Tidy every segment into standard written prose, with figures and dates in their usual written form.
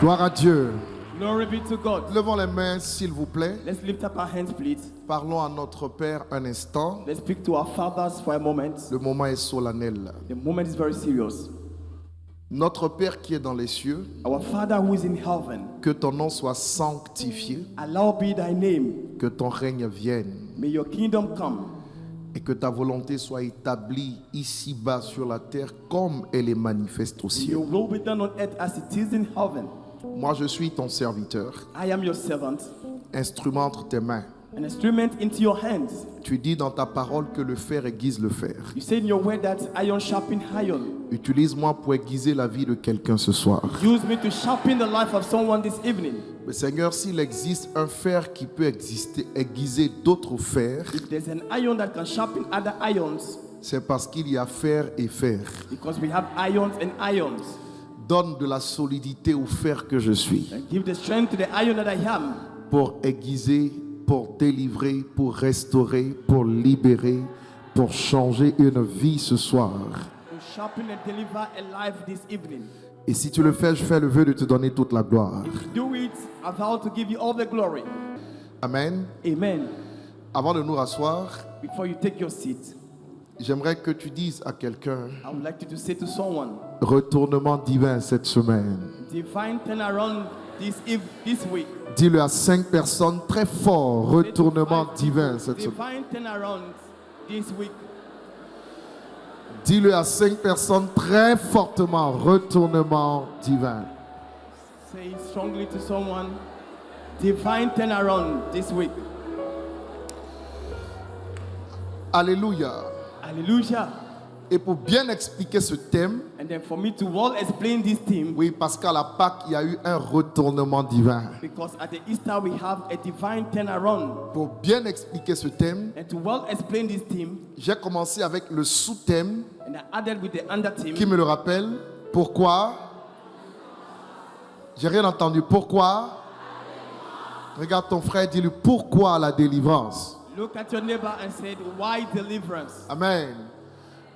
Gloire à Dieu. Glory be to God. Levons les mains, s'il vous plaît. Let's lift up our hands, please. Parlons à notre Père un instant. Let's speak to our fathers for a moment. Le moment est solennel. The moment is very serious. Notre Père qui est dans les cieux, Our Father who is in heaven, que ton nom soit sanctifié, allow be thy name. que ton règne vienne May your kingdom come. et que ta volonté soit établie ici-bas sur la terre comme elle est manifeste au May ciel. your will be done on earth as it is in heaven. Moi, je suis ton serviteur, I am your servant, instrument entre tes mains. an instrument into your hands. Tu dis dans ta parole que le fer aiguise le fer. You say in your word that iron sharpen iron. Utilise-moi pour aiguiser la vie de quelqu'un ce soir. Use me to sharpen the life of someone this evening. Mais Seigneur, s'il existe un fer qui peut aiguiser d'autres fers, If there's an iron that can sharpen other irons, c'est parce qu'il y a fer et fer. because we have irons and irons. Donne de la solidité au fer que je suis And give the strength to the iron that I am. pour aiguiser, pour délivrer, pour restaurer, pour libérer, pour changer une vie ce soir. To sharpen and deliver a life this evening. Et si tu le fais, je fais le vœu de te donner toute la gloire. If you do it, I vow to give you all the glory. Amen. Amen. Avant de nous rasseoir, Before you take your seat, j'aimerais que tu dises à quelqu'un, I would like you to say to someone, retournement divin cette semaine. divine turnaround this week. Dis-le à 5 personnes très fort, retournement divin cette semaine. Divine turnaround this week. Dis-le à 5 personnes très fortement, retournement divin. Say it strongly to someone, divine turnaround this week. Alléluia. Hallelujah. Et pour bien expliquer ce thème, And then for me to well explain this theme, oui, parce qu'à la Pâque, il y a eu un retournement divin. because at the Easter we have a divine turnaround. Pour bien expliquer ce thème, And to well explain this theme, j'ai commencé avec le sous-thème and I added with the under theme, qui me le rappelle. Pourquoi? J'ai rien entendu. Pourquoi? Regarde ton frère, dis-lui pourquoi la délivrance. look at your neighbor and said, why deliverance? Amen.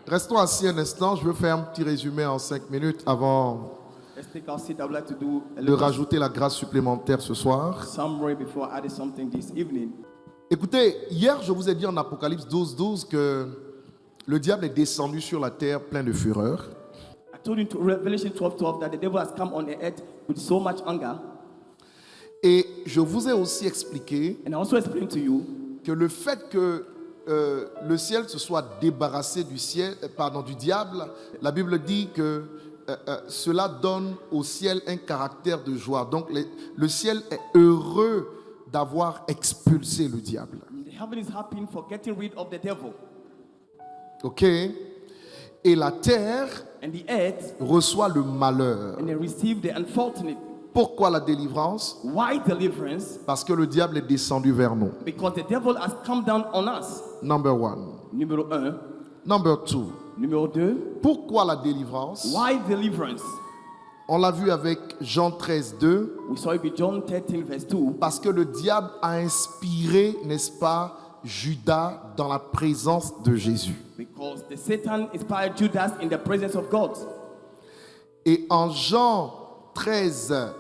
Restons assis un instant. Je veux faire un petit résumé en 5 minutes avant Let's take our seat. I would like to do a de little rajouter la grâce supplémentaire ce soir. summary before I add something this evening. Écoutez, hier, je vous ai dit en Apocalypse 12:12 que le diable est descendu sur la terre plein de fureur. I told you in Revelation 12:12 that the devil has come on the earth with so much anger. Et je vous ai aussi expliqué And I also explained to you que le fait que le ciel se soit débarrassé du diable, la Bible dit que cela donne au ciel un caractère de joie. Donc le ciel est heureux d'avoir expulsé le diable. the heaven is happy for getting rid of the devil. Ok? Et la terre And the earth, reçoit le malheur. and they receive the unfortunate. Pourquoi la délivrance? Why deliverance? Parce que le diable est descendu vers nous. Because the devil has come down on us. Number one. Numéro 1. Number two. Numéro 2. Pourquoi la délivrance? Why deliverance? On l'a vu avec Jean 13:2. We saw it with John 13 verse 2. Parce que le diable a inspiré, n'est-ce pas, Judas dans la présence de Jésus. Because the Satan inspired Judas in the presence of God. Et en Jean 13:27,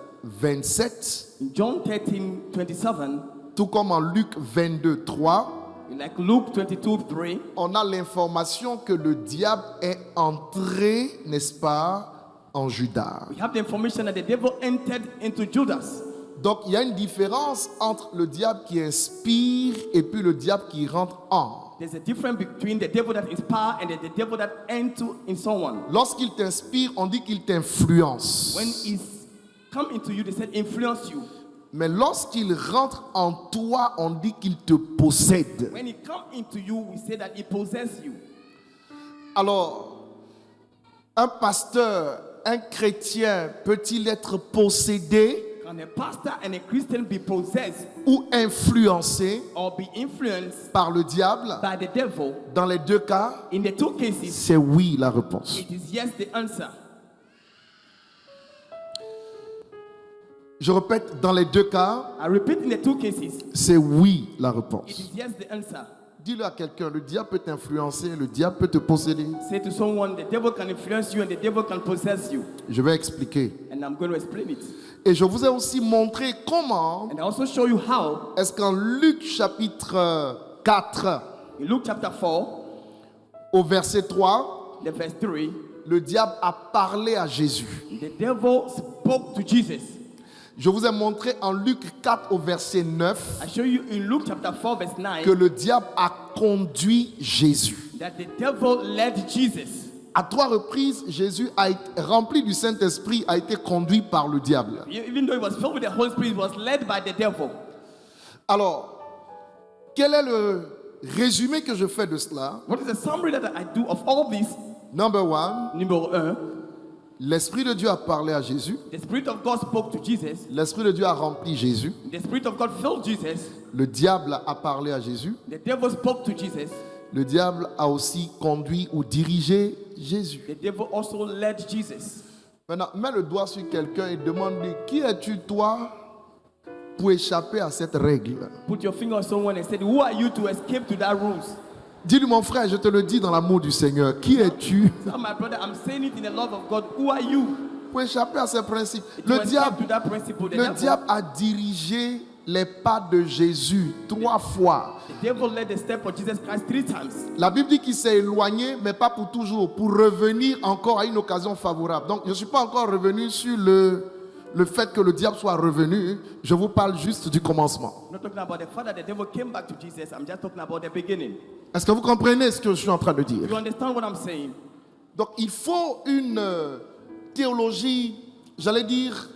In John 13:27, tout comme en Luc 22:3, like Luke 22:3, on a l'information que le diable est entré, n'est-ce pas, en Judas. we have the information that the devil entered into Judas. Donc il y a une différence entre le diable qui inspire et puis le diable qui rentre en. There's a difference between the devil that inspires and the devil that enters in someone. Lorsqu'il t'inspire, on dit qu'il t'influence. When he's come into you, they said influence you. Mais lorsqu'il rentre en toi, on dit qu'il te possède. When he come into you, we say that he possesses you. Alors, un pasteur, un chrétien, peut-il être possédé Can a pastor and a Christian be possessed ou influencé or be influenced par le diable? by the devil? Dans les deux cas, In the two cases, c'est oui la réponse. it is yes the answer. Je répète, dans les deux cas, I repeat, in the two cases, c'est oui la it réponse. is yes the answer. Dis-le à quelqu'un, le diable peut t'influencer, le diable peut te posséder. Say to someone, the devil can influence you and the devil can possess you. Je vais expliquer. And I'm going to explain it. Et je vous ai aussi montré comment And I also show you how, est-ce qu'en Luc chapitre 4, in Luke chapter 4, au verset 3, the verse 3, le diable a parlé à Jésus. the devil spoke to Jesus. Je vous ai montré en Luc 4 au verset 9 I show you in Luke chapter 4, verse 9, que le diable a conduit Jésus. that the devil led Jesus. À 3 reprises, Jésus a été rempli du Saint-Esprit, a été conduit par le diable. Even though he was filled with the Holy Spirit, he was led by the devil. Alors, quel est le résumé que je fais de cela? What is the summary that I do of all this? Number 1, Numéro 1, l'Esprit de Dieu a parlé à Jésus. the Spirit of God spoke to Jesus. L'Esprit de Dieu a rempli Jésus. The Spirit of God filled Jesus. Le diable a parlé à Jésus. The devil spoke to Jesus. Le diable a aussi conduit ou dirigé Jésus. The devil also led Jesus. Maintenant, mets le doigt sur quelqu'un et demande-lui, qui es-tu toi pour échapper à cette règle? Put your finger on someone and say, who are you to escape to that rules? Dis-lui, mon frère, je te le dis dans l'amour du Seigneur, qui es-tu Tell my brother, I'm saying it in the love of God. Who are you? pour échapper à ces principes? To Le escape diable, to that principle. The le devil, diable a dirigé les pas de Jésus 3 fois. the devil led the step of Jesus Christ 3 times. La Bible dit qu'il s'est éloigné, mais pas pour toujours, pour revenir encore à une occasion favorable. Donc, je ne suis pas encore revenu sur le fait que le diable soit revenu. Je vous parle juste du commencement. I'm not talking about the fact that the devil came back to Jesus. I'm just talking about the beginning. Est-ce que vous comprenez ce que je suis en train de dire? You understand what I'm saying? Donc, il faut une théologie, j'allais dire,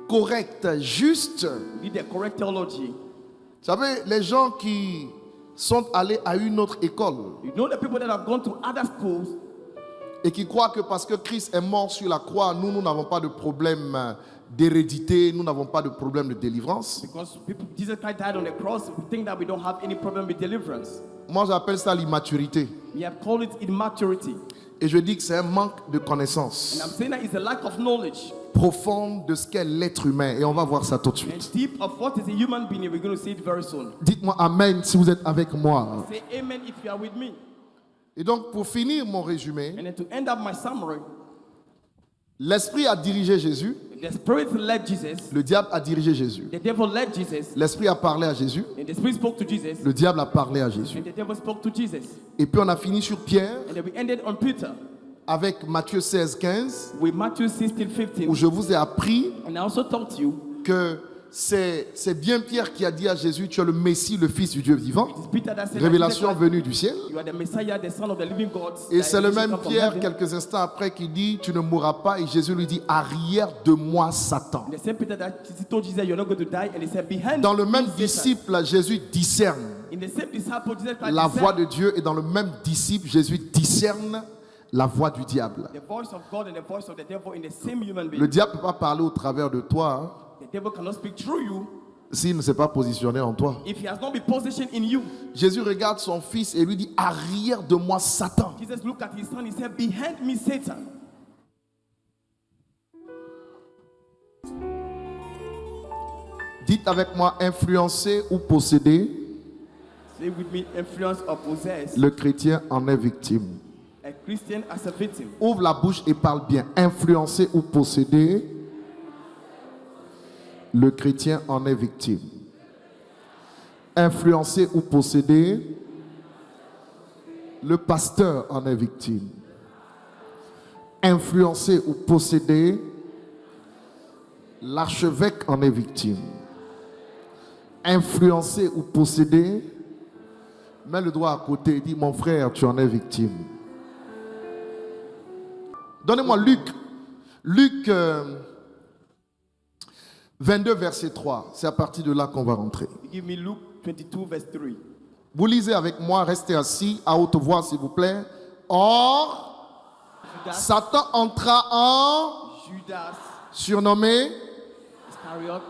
correcte, juste. We need the correct theology. Vous savez, les gens qui sont allés à une autre école You know the people that have gone to other schools et qui croient que parce que Christ est mort sur la croix, nous n'avons pas de problème d'hérédité, nous n'avons pas de problème de délivrance. because Jesus Christ died on the cross. We think that we don't have any problem with deliverance. Moi, j'appelle ça l'immaturité. We have called it immaturity. Et je dis que c'est un manque de And connaissance I'm saying that it's a lack of knowledge profonde de ce qu'est l'être humain. Et on va voir ça tout de and suite. deep of what is a human being. We're going to see it very soon. Dites-moi Amen si vous êtes avec moi. Say amen if you are with me. Et donc, pour finir mon résumé, And then to end up my summary, l'Esprit a dirigé Jésus, the Spirit led Jesus. le diable a dirigé Jésus. The devil led Jesus. L'Esprit a parlé à Jésus, And the Spirit spoke to Jesus. le diable a parlé à Jésus. And the devil spoke to Jesus. Et puis on a fini sur Pierre And then we ended on Peter avec Matthieu 16, 15, with Matthew 16:15. où je vous ai appris And I also taught you que c'est bien Pierre qui a dit à Jésus, tu es le Messie, le Fils du Dieu vivant. it's Peter that said, Révélation that venue du ciel. you are the Messiah, the Son of the living God. Et that c'est le you should même come from Pierre, heaven. quelques instants après, qui dit, tu ne mourras pas. Et Jésus lui dit, arrière de moi, Satan. And the same Peter that told Jesus, you're not going to die. And he said, behind Dans le même you, Satan. disciple, Jésus discerne In the same disciple, Jesus Christ la said, voix de Dieu. Et dans le même disciple, Jésus discerne la voix du diable. the voice of God and the voice of the devil in the same human being. Le diable ne peut pas parler au travers de toi The devil cannot speak through you s'il ne s'est pas positionné en toi. if he has not been positioned in you. Jésus regarde son fils et lui dit, arrière de moi, Satan. Jesus looked at his son, he said, behind me, Satan. Dites avec moi, influencer ou posséder, Say with me, influence or possess. le chrétien en est victime. A Christian as a victim. Ouvre la bouche et parle bien. Influencer ou posséder, le chrétien en est victime. Influencer ou posséder, le pasteur en est victime. Influencer ou posséder, l'archevêque en est victime. Influencer ou posséder, mets le doigt à côté et dis, mon frère, tu en es victime. Donnez-moi Luc 22, verset 3. C'est à partir de là qu'on va rentrer. Give me Luke 22, verse 3. Vous lisez avec moi, restez assis, à haute voix s'il vous plaît. Or, Judas, Satan entra en, Judas surnommé, Iscariot,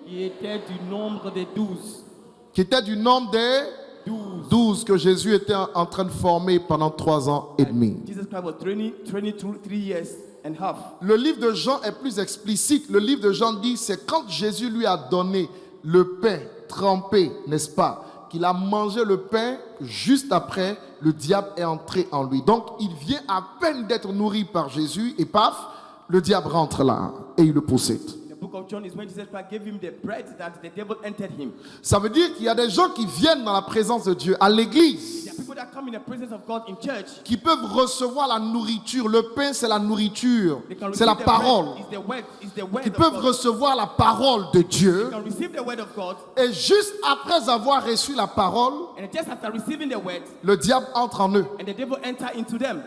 il était du nombre des 12. qui était du nombre des 12 que Jésus était en train de former pendant 3 ans et demi. Jesus Christ was 3 years and half. Le livre de Jean est plus explicite. Le livre de Jean dit, c'est quand Jésus lui a donné le pain trempé, n'est-ce pas? qu'il a mangé le pain, juste après, le diable est entré en lui. Donc, il vient à peine d'être nourri par Jésus et paf, le diable rentre là et il le possède. The book of John is when Jesus Christ gave him the bread that the devil entered him. Ça veut dire qu'il y a des gens qui viennent dans la présence de Dieu, à l'église, There are people that come in the presence of God in church. qui peuvent recevoir la nourriture. Le pain, c'est la nourriture, They can c'est receive la the parole. bread. It's the word Qui of peuvent God. recevoir la parole de Dieu. They can receive the word of God, Et juste après avoir reçu la parole, and just after receiving the word, le diable entre en eux. and the devil enter into them.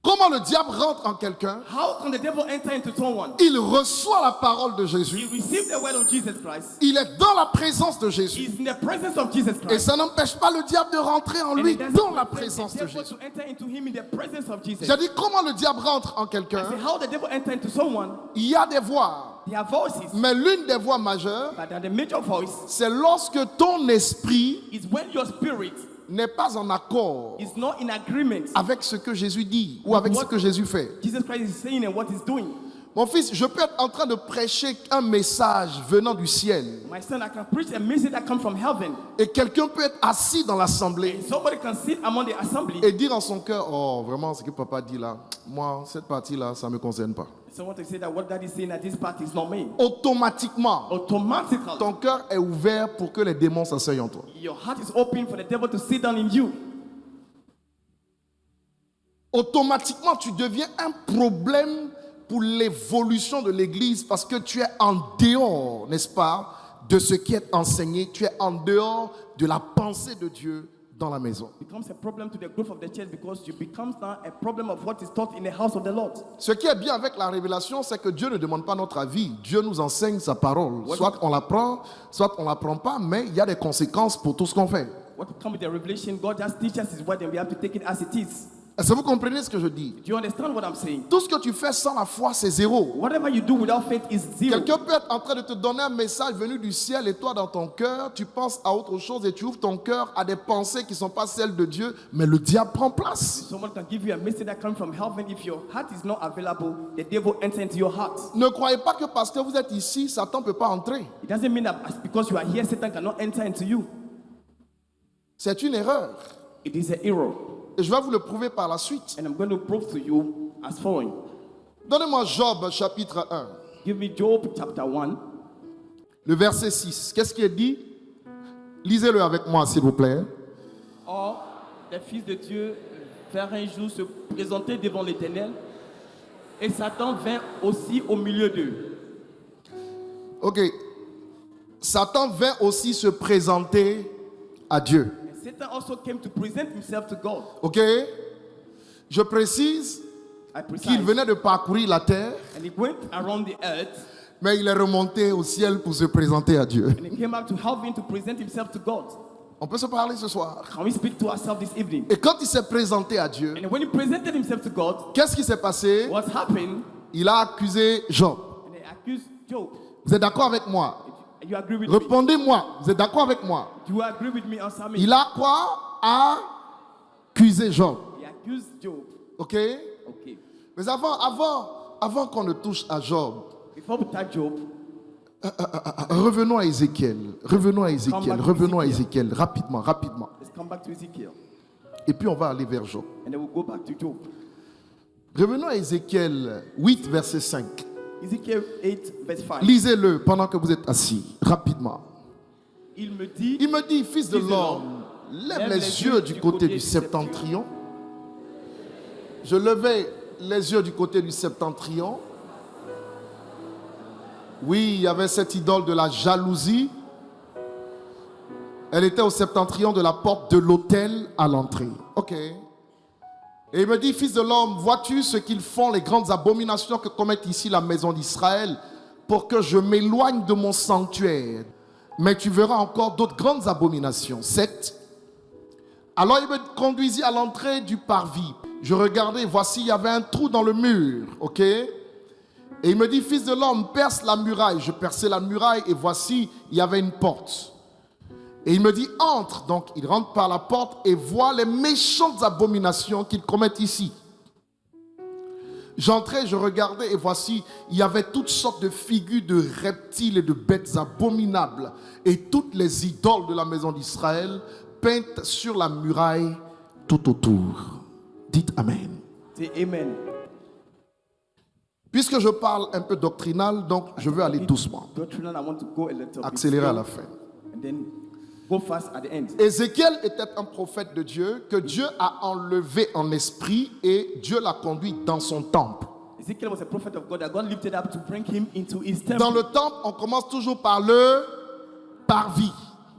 Comment le diable rentre en quelqu'un? How can the devil enter into someone? Il reçoit la parole de He Jésus. received the word of Jesus Christ. Il est dans la présence de Jésus. He's in the presence of Jesus Et Christ. ça n'empêche pas le diable de rentrer en And lui it doesn't dans la prevent présence the de devil Jésus. to enter into him in the presence of Jesus. J'ai dit comment le diable rentre en I quelqu'un? say how the devil enter into someone. Il y a des voix. There are voices, Mais l'une des voix majeures, but the major voice c'est lorsque ton esprit is when your spirit n'est pas en accord is not in agreement. avec ce que Jésus dit ou avec ce que Jésus fait. Jesus Christ is saying and what he's doing. Mon fils, je peux être en train de prêcher un message venant du ciel My son, I can preach a message that comes from heaven. et quelqu'un peut être assis dans l'assemblée And somebody can sit among the assembly. et dire en son cœur, oh vraiment ce que papa dit là, moi cette partie-là, ça ne me concerne pas. Someone to say that what God is saying at this part is not me. Automatiquement, Automatically, ton cœur est ouvert pour que les démons s'asseyent en toi. your heart is open for the devil to sit down in you. Automatiquement, tu deviens un problème pour l'évolution de l'Église parce que tu es en dehors, n'est-ce pas, de ce qui est enseigné. Tu es en dehors de la pensée de Dieu dans la maison. Becomes a problem to the growth of the church because you become now a problem of what is taught in the house of the Lord. Ce qui est bien avec la révélation, c'est que Dieu ne demande pas notre avis. Dieu nous enseigne sa parole. Soit on l'apprend, soit on ne l'apprend pas, mais il y a des conséquences pour tout ce qu'on fait. What will come with the revelation, God just teaches His word and we have to take it as it is. Est-ce que vous comprenez ce que je dis? Do you understand what I'm saying? Tout ce que tu fais sans la foi, c'est zéro. Whatever you do without faith is zero. Quelqu'un peut être en train de te donner un message venu du ciel et toi dans ton cœur, tu penses à autre chose et tu ouvres ton cœur à des pensées qui ne sont pas celles de Dieu, mais le diable prend place. Someone can give you a message that comes from heaven. If your heart is not available, the devil enters into your heart. Ne croyez pas que parce que vous êtes ici, Satan ne peut pas entrer. It doesn't mean that because you are here, Satan cannot enter into you. C'est une erreur. It is an error. Et je vais vous le prouver par la suite. And I'm going to prove to you as following. Donnez-moi Job chapitre 1, Give me Job chapter 1. le verset 6. Qu'est-ce qui est dit? Lisez-le avec moi, s'il vous plaît. Or, les fils de Dieu vinrent un jour se présenter devant l'Éternel, et Satan vint aussi au milieu d'eux. Ok. Satan vint aussi se présenter à Dieu. And Satan also came to present himself to God. Ok. Je précise I precise. qu'il venait de parcourir la terre, And he went around the earth, mais il est remonté au ciel pour se présenter à Dieu. and he came back to heaven to present himself to God. On peut se parler ce soir. Can we speak to ourselves this evening? Et quand il s'est présenté à Dieu, And when he presented himself to God, qu'est-ce qui s'est passé? what happened? Il a accusé Job. And they accused Job. Vous êtes d'accord avec moi? You agree with me? Répondez-moi. Vous êtes d'accord avec moi? You agree with me? Answer me. Il a quoi? Accusé Job. He accused Job. Ok? Okay. Mais avant qu'on ne touche à Job, Before we touch Job, revenons à Ézéchiel. Revenons à Ézéchiel. Come back to Revenons à Ezekiel. Ézéchiel. Rapidement, rapidement. let's come back to Ezekiel. Et puis on va aller vers Job. And then we'll go back to Job. Revenons à Ézéchiel 8, verset 5. Ezekiel 8, verse 5. Lisez-le pendant que vous êtes assis. Rapidement. Il me dit, Il me dit, fils de Fils de l'homme, lève les yeux du côté du septentrion. Je levais les yeux du côté du septentrion. Oui, il y avait cette idole de la jalousie. Elle était au septentrion de la porte de l'autel à l'entrée. Ok. Et il me dit, fils de l'homme, vois-tu ce qu'ils font, les grandes abominations que commettent ici la maison d'Israël, pour que je m'éloigne de mon sanctuaire. Mais tu verras encore d'autres grandes abominations. 7. Alors il me conduisit à l'entrée du parvis. Je regardais, voici, il y avait un trou dans le mur. Ok. Et il me dit, fils de l'homme, perce la muraille. Je perçais la muraille et voici, il y avait une porte. Et il me dit, entre. Donc, il rentre par la porte et voit les méchantes abominations qu'ils commettent ici. J'entrais, je regardais et voici, il y avait toutes sortes de figures de reptiles et de bêtes abominables et toutes les idoles de la maison d'Israël peintes sur la muraille tout autour. Dites Amen. Say amen. Puisque je parle un peu doctrinal, donc je veux aller doucement, Doctrinal, I want to go a little bit accélérer à slow la fin. and then go fast at the end. Ézéchiel était un prophète de Dieu que Dieu a enlevé en esprit et Dieu l'a conduit dans son temple. Ezekiel was a prophet of God that God lifted up to bring him into his temple. Dans le temple, on commence toujours par le parvis.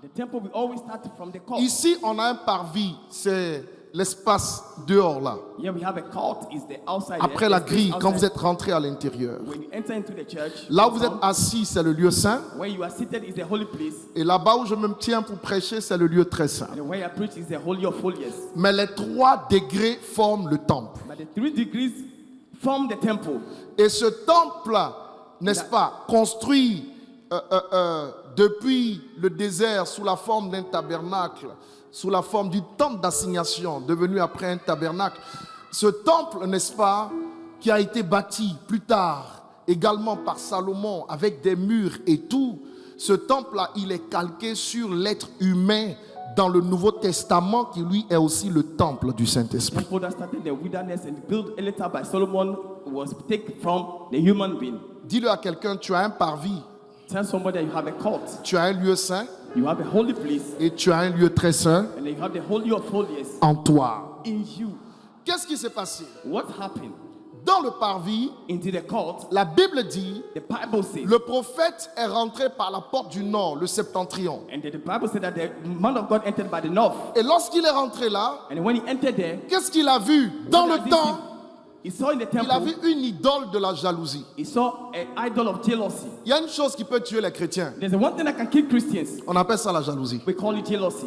The temple, we always start from the court. Ici, on a un parvis, c'est l'espace dehors là. Here we have a court, is the outside. Après la grille, quand vous êtes rentré à l'intérieur. When you enter into the church, Là où vous êtes assis, c'est le lieu saint. where you are seated is the holy place, Et là-bas où je me tiens pour prêcher, c'est le lieu très saint. and where I preach is the holy of holiest. Mais les 3 degrés forment le temple. But the 3 degrees form the temple. Et ce temple-là, n'est-ce pas, construit depuis le désert sous la forme d'un tabernacle, sous la forme du temple d'assignation, devenu après un tabernacle. Ce temple, n'est-ce pas, qui a été bâti plus tard également par Salomon avec des murs et tout, ce temple-là, il est calqué sur l'être humain dans le Nouveau Testament qui lui est aussi le temple du Saint-Esprit. Temple that started in the wilderness and built a little by Solomon was taken from the human being. Dis-le à quelqu'un, tu as un parvis, Tell somebody that you have a court, tu as un lieu saint you have a holy place, et tu as un lieu très saint and then you have the holy of holiest en toi. in you. Qu'est-ce qui s'est passé? What happened? Dans le parvis, Into the court, la Bible dit, the Bible says, le prophète est rentré par la porte du nord, le septentrion. and the Bible said that the man of God entered by the north. Et lorsqu'il est rentré là, And when he entered there, qu'est-ce qu'il a vu? Dans what le did temps, he saw in the il a vu temple, une idole de la jalousie. he saw an idol of jealousy. Il y a une chose qui peut tuer les chrétiens. There's one thing that can kill Christians. On appelle ça la jalousie. We call it jealousy.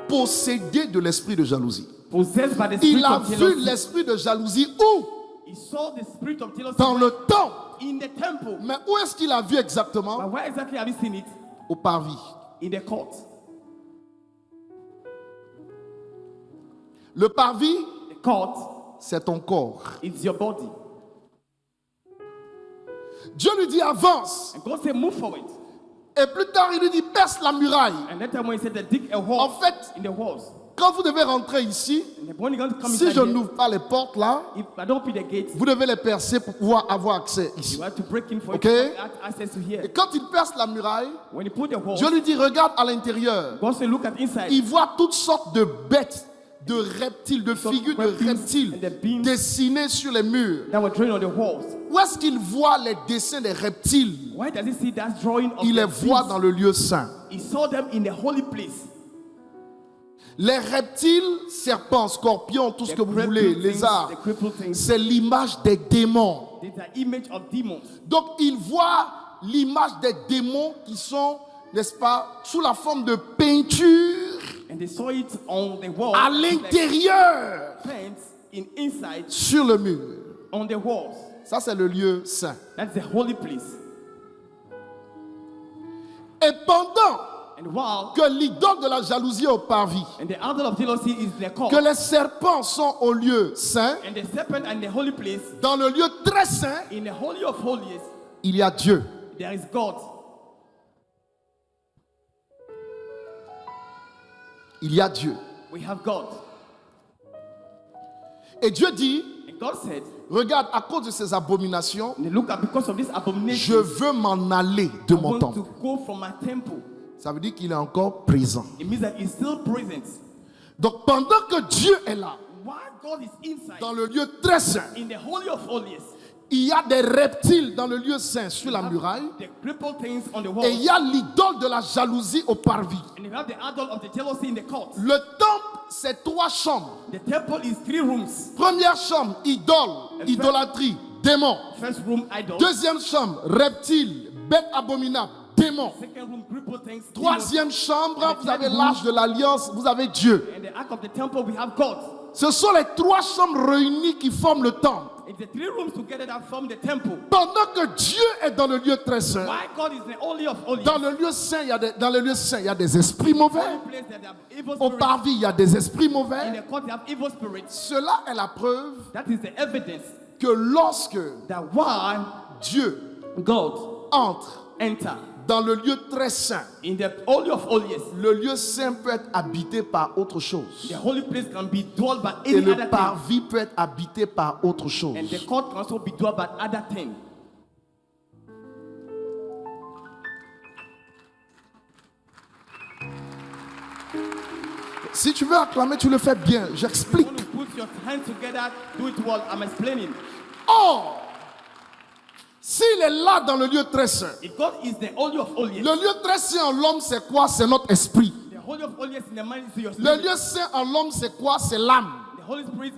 Possédé de l'esprit de jalousie. Possessed by the Il spirit a of vu jealousy. l'esprit de jalousie où? He saw the spirit of jealousy Dans le temple. in the temple. Mais où est-ce qu'il a vu exactement? But where exactly have you seen it? Au parvis. In the court. Le parvis, The court c'est ton corps. is your body. Dieu lui dit avance. And God said, move forward. Et plus tard, il lui dit perce la muraille. And that time when he said, dig a hole En fait, in the walls. quand vous devez rentrer ici, And when you're going to come si inside je here, n'ouvre pas les portes là, if I don't open the gates, vous devez les percer pour pouvoir avoir accès ici. you have to break in for Okay. it to have access to here. Et quand il perce la muraille, When you put the hole, Dieu lui dit regarde à l'intérieur. God said, look at inside. Il voit toutes sortes de bêtes, de reptiles, de figures de reptiles dessinées sur les murs. That were drawn on the walls. Où est-ce qu'il voit les dessins des reptiles? Why does he see that drawing of Il les the voit beast? dans le lieu saint. He saw them in the holy place. Les reptiles, serpents, scorpions, tout ce The que vous crippled voulez, things, lézards, the crippled things. c'est l'image des démons. These are image of demons. Donc il voit l'image des démons qui sont, n'est-ce pas, sous la forme de peinture And they saw it on the wall. à like l'intérieur paints in inside sur le mur. on the walls. Ça, c'est le lieu saint. That's the holy place. Et pendant And while que l'idole de la jalousie est au parvis, and the idol of jealousy is the court, que les serpents sont au lieu saint, and the serpent and the holy place, dans le lieu très saint, in the holy of holies, il y a Dieu. there is God. Il y a Dieu. We have God. Et Dieu dit, And God said, regarde, à cause de ces abominations, and look at because of this je abomination, veux m'en aller de I mon want temple. to go from my temple. Ça veut dire qu'il est encore présent. It means that he's still present. Donc pendant que Dieu est là, While God is inside, dans le lieu très saint, in the holy of holies, il y a des reptiles dans le lieu saint sur la muraille, the crippled things on the et wall, il y a l'idole de la jalousie au parvis. and you have the idol of the jealousy in the court. Le temple, c'est 3 chambres. The temple is 3 rooms. Première chambre, idole, idolâtrie, démon. First room, idol. Deuxième chambre, reptile, bête abominable, démon. Second room, crippled things. demons. Troisième chambre, vous avez l'arche de l'alliance, vous avez Dieu. And the ark of the temple, we have God. Ce sont les 3 chambres réunies qui forment le temple. It's the three rooms together that form the temple. Pendant que Dieu est dans le lieu très saint, Why God is the Holy of Holies? dans le lieu saint, dans le lieu saint, il y a des esprits mauvais. Only place that they have evil Au spirits. parvis, il y a des esprits In mauvais. the court, they have evil spirits. Cela est la preuve That is the evidence que lorsque that why Dieu God entre enter dans le lieu très saint, in the Holy of Holies. le lieu saint peut être habité par autre chose. The holy place can be dwelled by Et any le other thing. parvis peut être habité par autre chose. And the court can also be dwelled by other things. Si tu veux acclamer, tu le fais bien. J'explique. You want to put your hands together, do it well. I'm explaining. Or, s'il est là dans le lieu très saint, If God is the Holy of Holies, le lieu très saint en l'homme, c'est quoi? C'est notre esprit. the Holy of Holies in the mind is your Le spirit. lieu saint en l'homme, c'est quoi? C'est l'âme. The Holy Spirit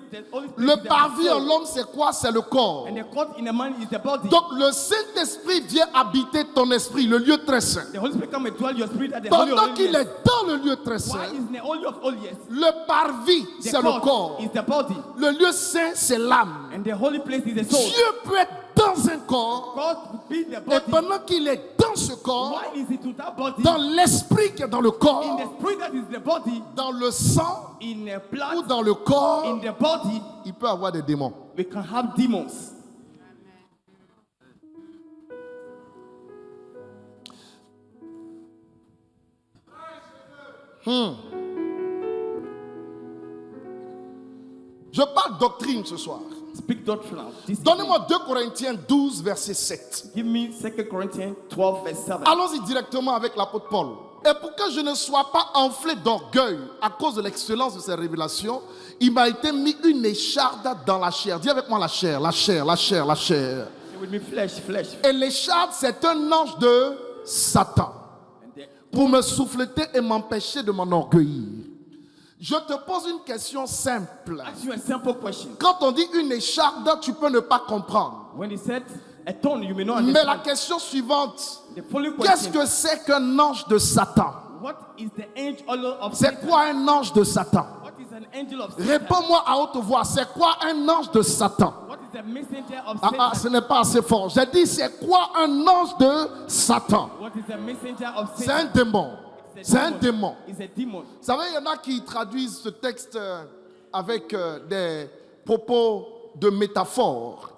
Le is the parvis en soul. l'homme, c'est quoi? C'est le corps. And the court in the mind is the body. Donc le Saint-Esprit vient habiter ton esprit, le lieu très saint. The Holy Spirit come and dwell your spirit at the Holy of Pendant qu'il Holies. est dans le lieu très Why saint, is the Holy of Holies? le parvis, The c'est le corps. is the body. Le lieu saint, c'est l'âme. And the holy place is the soul. Dieu peut être dans un corps, God will be the et body. pendant qu'il est dans ce corps, Why is it to that body? dans l'esprit qui est dans le In the corps, spirit that is the body, dans le sang in the ou blood, dans le corps, in the body, il peut avoir des démons. we can have demons. Je parle doctrine ce soir. Speak doctrinal. Donnez-moi 2 Corinthiens 12, verset 7. Give me 2 Corinthians 12, verse 7. Allons-y directement avec l'apôtre Paul. Et pour que je ne sois pas enflé d'orgueil à cause de l'excellence de ces révélations, il m'a été mis une écharde dans la chair. Dis avec moi la chair, la chair, la chair, la chair. Say with me, flesh, flesh. Et l'écharde, c'est un ange de Satan And the- pour me souffleter et m'empêcher de m'enorgueillir. Je te pose une question simple. Ask you a simple question. Quand on dit une écharde, tu peux ne pas comprendre. When he said a tongue, you may not Mais la understand. question suivante, The following qu'est-ce question. que c'est qu'un ange de Satan? What is the angel of C'est Satan? quoi un ange de Satan? What is an angel of Satan? Réponds-moi à haute voix, c'est quoi un ange de Satan? What is the messenger of Ah, ce Satan? n'est pas assez fort. J'ai dit, c'est quoi un ange de Satan? What is the messenger of C'est un Satan? démon. C'est un démon. It's a demon. Vous savez, il y en a qui traduisent ce texte avec des propos de métaphore.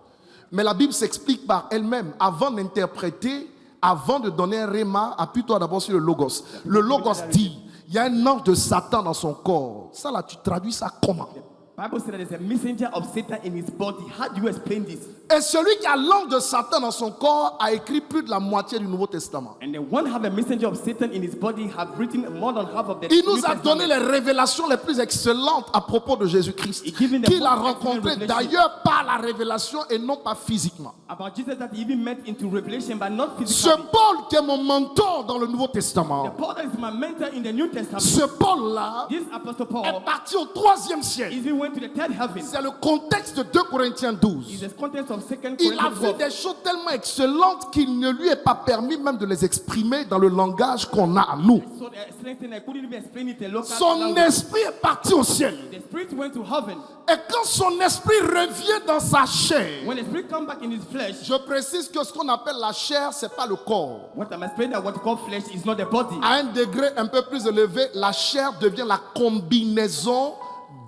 Mais la Bible s'explique par elle-même. Avant d'interpréter, avant de donner un réma, appuie-toi d'abord sur le logos. Le logos dit, il y a un ange de Satan dans son corps. Ça là, tu traduis ça comment? The Bible says that there's a messenger of Satan in his body. How do you explain this? Et celui qui a l'ange de Satan dans son corps a écrit plus de la moitié du Nouveau Testament. And the one have a messenger of Satan in his body have written more than half of the Il New nous a Testament. donné les révélations les plus excellentes à propos de Jésus-Christ, He given the qu'il a most excellent rencontré revelation. d'ailleurs par la révélation et non pas physiquement. About Jesus that he even met into revelation, but not Ce physically. Paul qui est mon mentor dans le Nouveau The Testament, Paul that is my mentor in the New Testament. ce Paul-là This Apostle est Paul parti au 3e siècle. even went to the third heaven. C'est le contexte de 2 Corinthiens In 12. the context of 2 Il a Corinthians vu 12. des choses tellement excellentes qu'il ne lui est pas permis même de les exprimer dans le langage qu'on a à nous. So the excellent thing, I couldn't even explain it in local Son language. esprit est parti au ciel. The spirit went to heaven. Et quand son esprit revient dans sa chair, When the spirit come back in his flesh, je précise que ce qu'on appelle la chair, c'est pas le corps. what I'm explaining that what we call flesh is not the body. À un degré un peu plus élevé, la chair devient la combinaison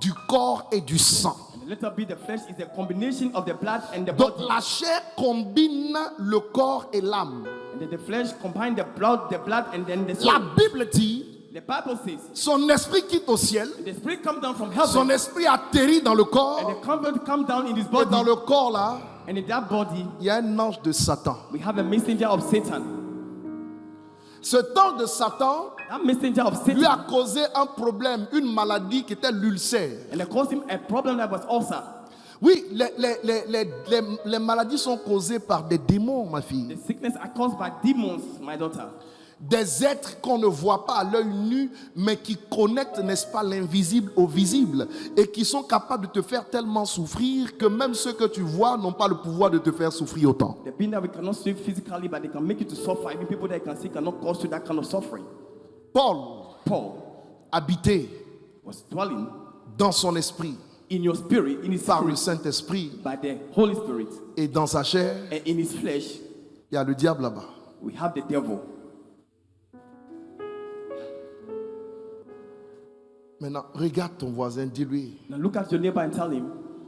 du corps et du sang. And the little bit the flesh is a combination of the blood and the Donc body. la chair combine le corps et l'âme. And then the flesh combine the blood and then the soul. La Bible dit, The Bible says son esprit quitte au ciel, the spirit come down from son heaven esprit atterrit dans le and corps, the comfort come down in his et body. dans le corps là, And in that body, il y a un ange de Satan. we have a messenger of Satan. Cet ange de Satan That messenger of lui Satan, a causé un problème, une maladie qui était l'ulcère. and it caused him a problem that was ulcer. Oui, les maladies sont causées par des démons, ma fille. The sickness are caused by demons, my daughter. Des êtres qu'on ne voit pas à l'œil nu, mais qui connectent, n'est-ce pas, l'invisible au visible. Et qui sont capables de te faire tellement souffrir que même ceux que tu vois n'ont pas le pouvoir de te faire souffrir autant. The being that we cannot see physically, but they can make you to suffer. Even people that you can see cannot cause you that kind of suffering. Paul Paul habitait was dwelling dans son esprit in your spirit, in his par le spirit, Saint-Esprit by the Holy Spirit, et dans sa chair, and in his flesh, il y a le diable là-bas. we have the devil. Maintenant, regarde ton voisin, dis-lui, Now look at your neighbor and tell him,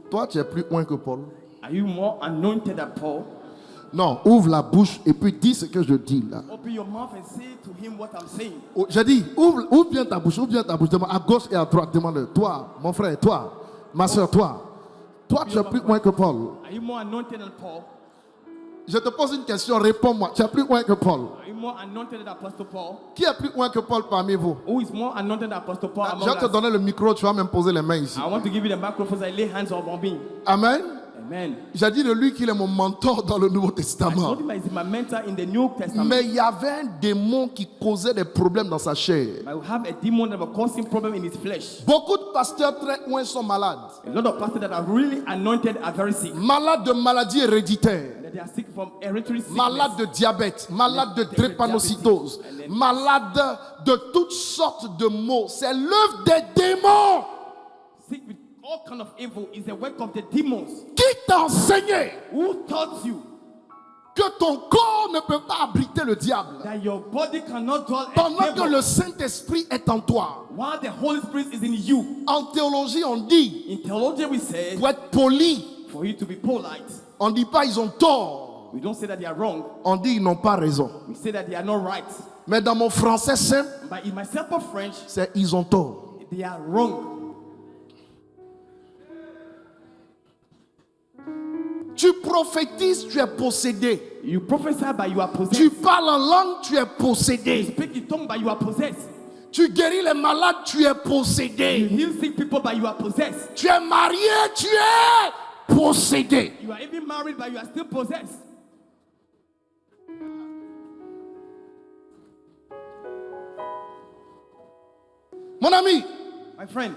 toi tu es plus loin que Paul. are you more anointed than Paul? Non, ouvre la bouche et puis dis ce que je dis là. Open your mouth and say to him what I'm saying. Oh, j'ai dit, ouvre bien ta bouche, demande à gauche et à droite, demande, toi, mon frère, toi, ma soeur, toi tu es plus loin que Paul. Are you more anointed than Paul? Je te pose une question, réponds-moi, tu es plus loin que Paul. Are you more anointed than Apostle Paul? Qui est plus loin que Paul parmi vous? Who is more anointed than Apostle Paul Je among vais te us? donner le micro, tu vas même poser les mains ici. I want to give you the microphone. I lay hands on me. Amen. Amen. J'ai dit de lui qu'il est mon mentor dans le Nouveau I Testament. told him he's my mentor in the New Testament. Mais il y avait un démon qui causait des problèmes dans sa chair. But we have a demon that was causing problem in his flesh. Beaucoup de pasteurs très loin sont malades. A lot of pastors that are really anointed are very sick. Malades de maladies héréditaires. And they are sick from hereditary sickness. Malades de diabète, malades de drépanocytose, malades de toutes sortes de maux. C'est l'œuvre des démons. Sick with all kind of evil is the work of the demons. Qui t'a enseigné Who taught you que ton corps ne peut pas abriter le diable that your body cannot dwell pendant a que devil le Saint-Esprit est en toi? while the Holy Spirit is in you? En théologie, on dit, In theology we say pour être poli, for you to be polite. on ne dit pas ils ont tort, We don't say that they are wrong. on dit ils n'ont pas raison. We say that they are not right. Mais dans mon français simple, But in my simple French, c'est ils ont tort. they are wrong. Tu prophétises, tu es possédé. You prophesy, but you are Tu possessed. parles en langue, tu es You possédé. speak in tongue, but you are possessed. Tu guéris les malades, tu es You possédé. heal sick people, but you are possessed. Tu es marié, tu es possédé. You are even married, but you are still possessed. Mon ami, My friend,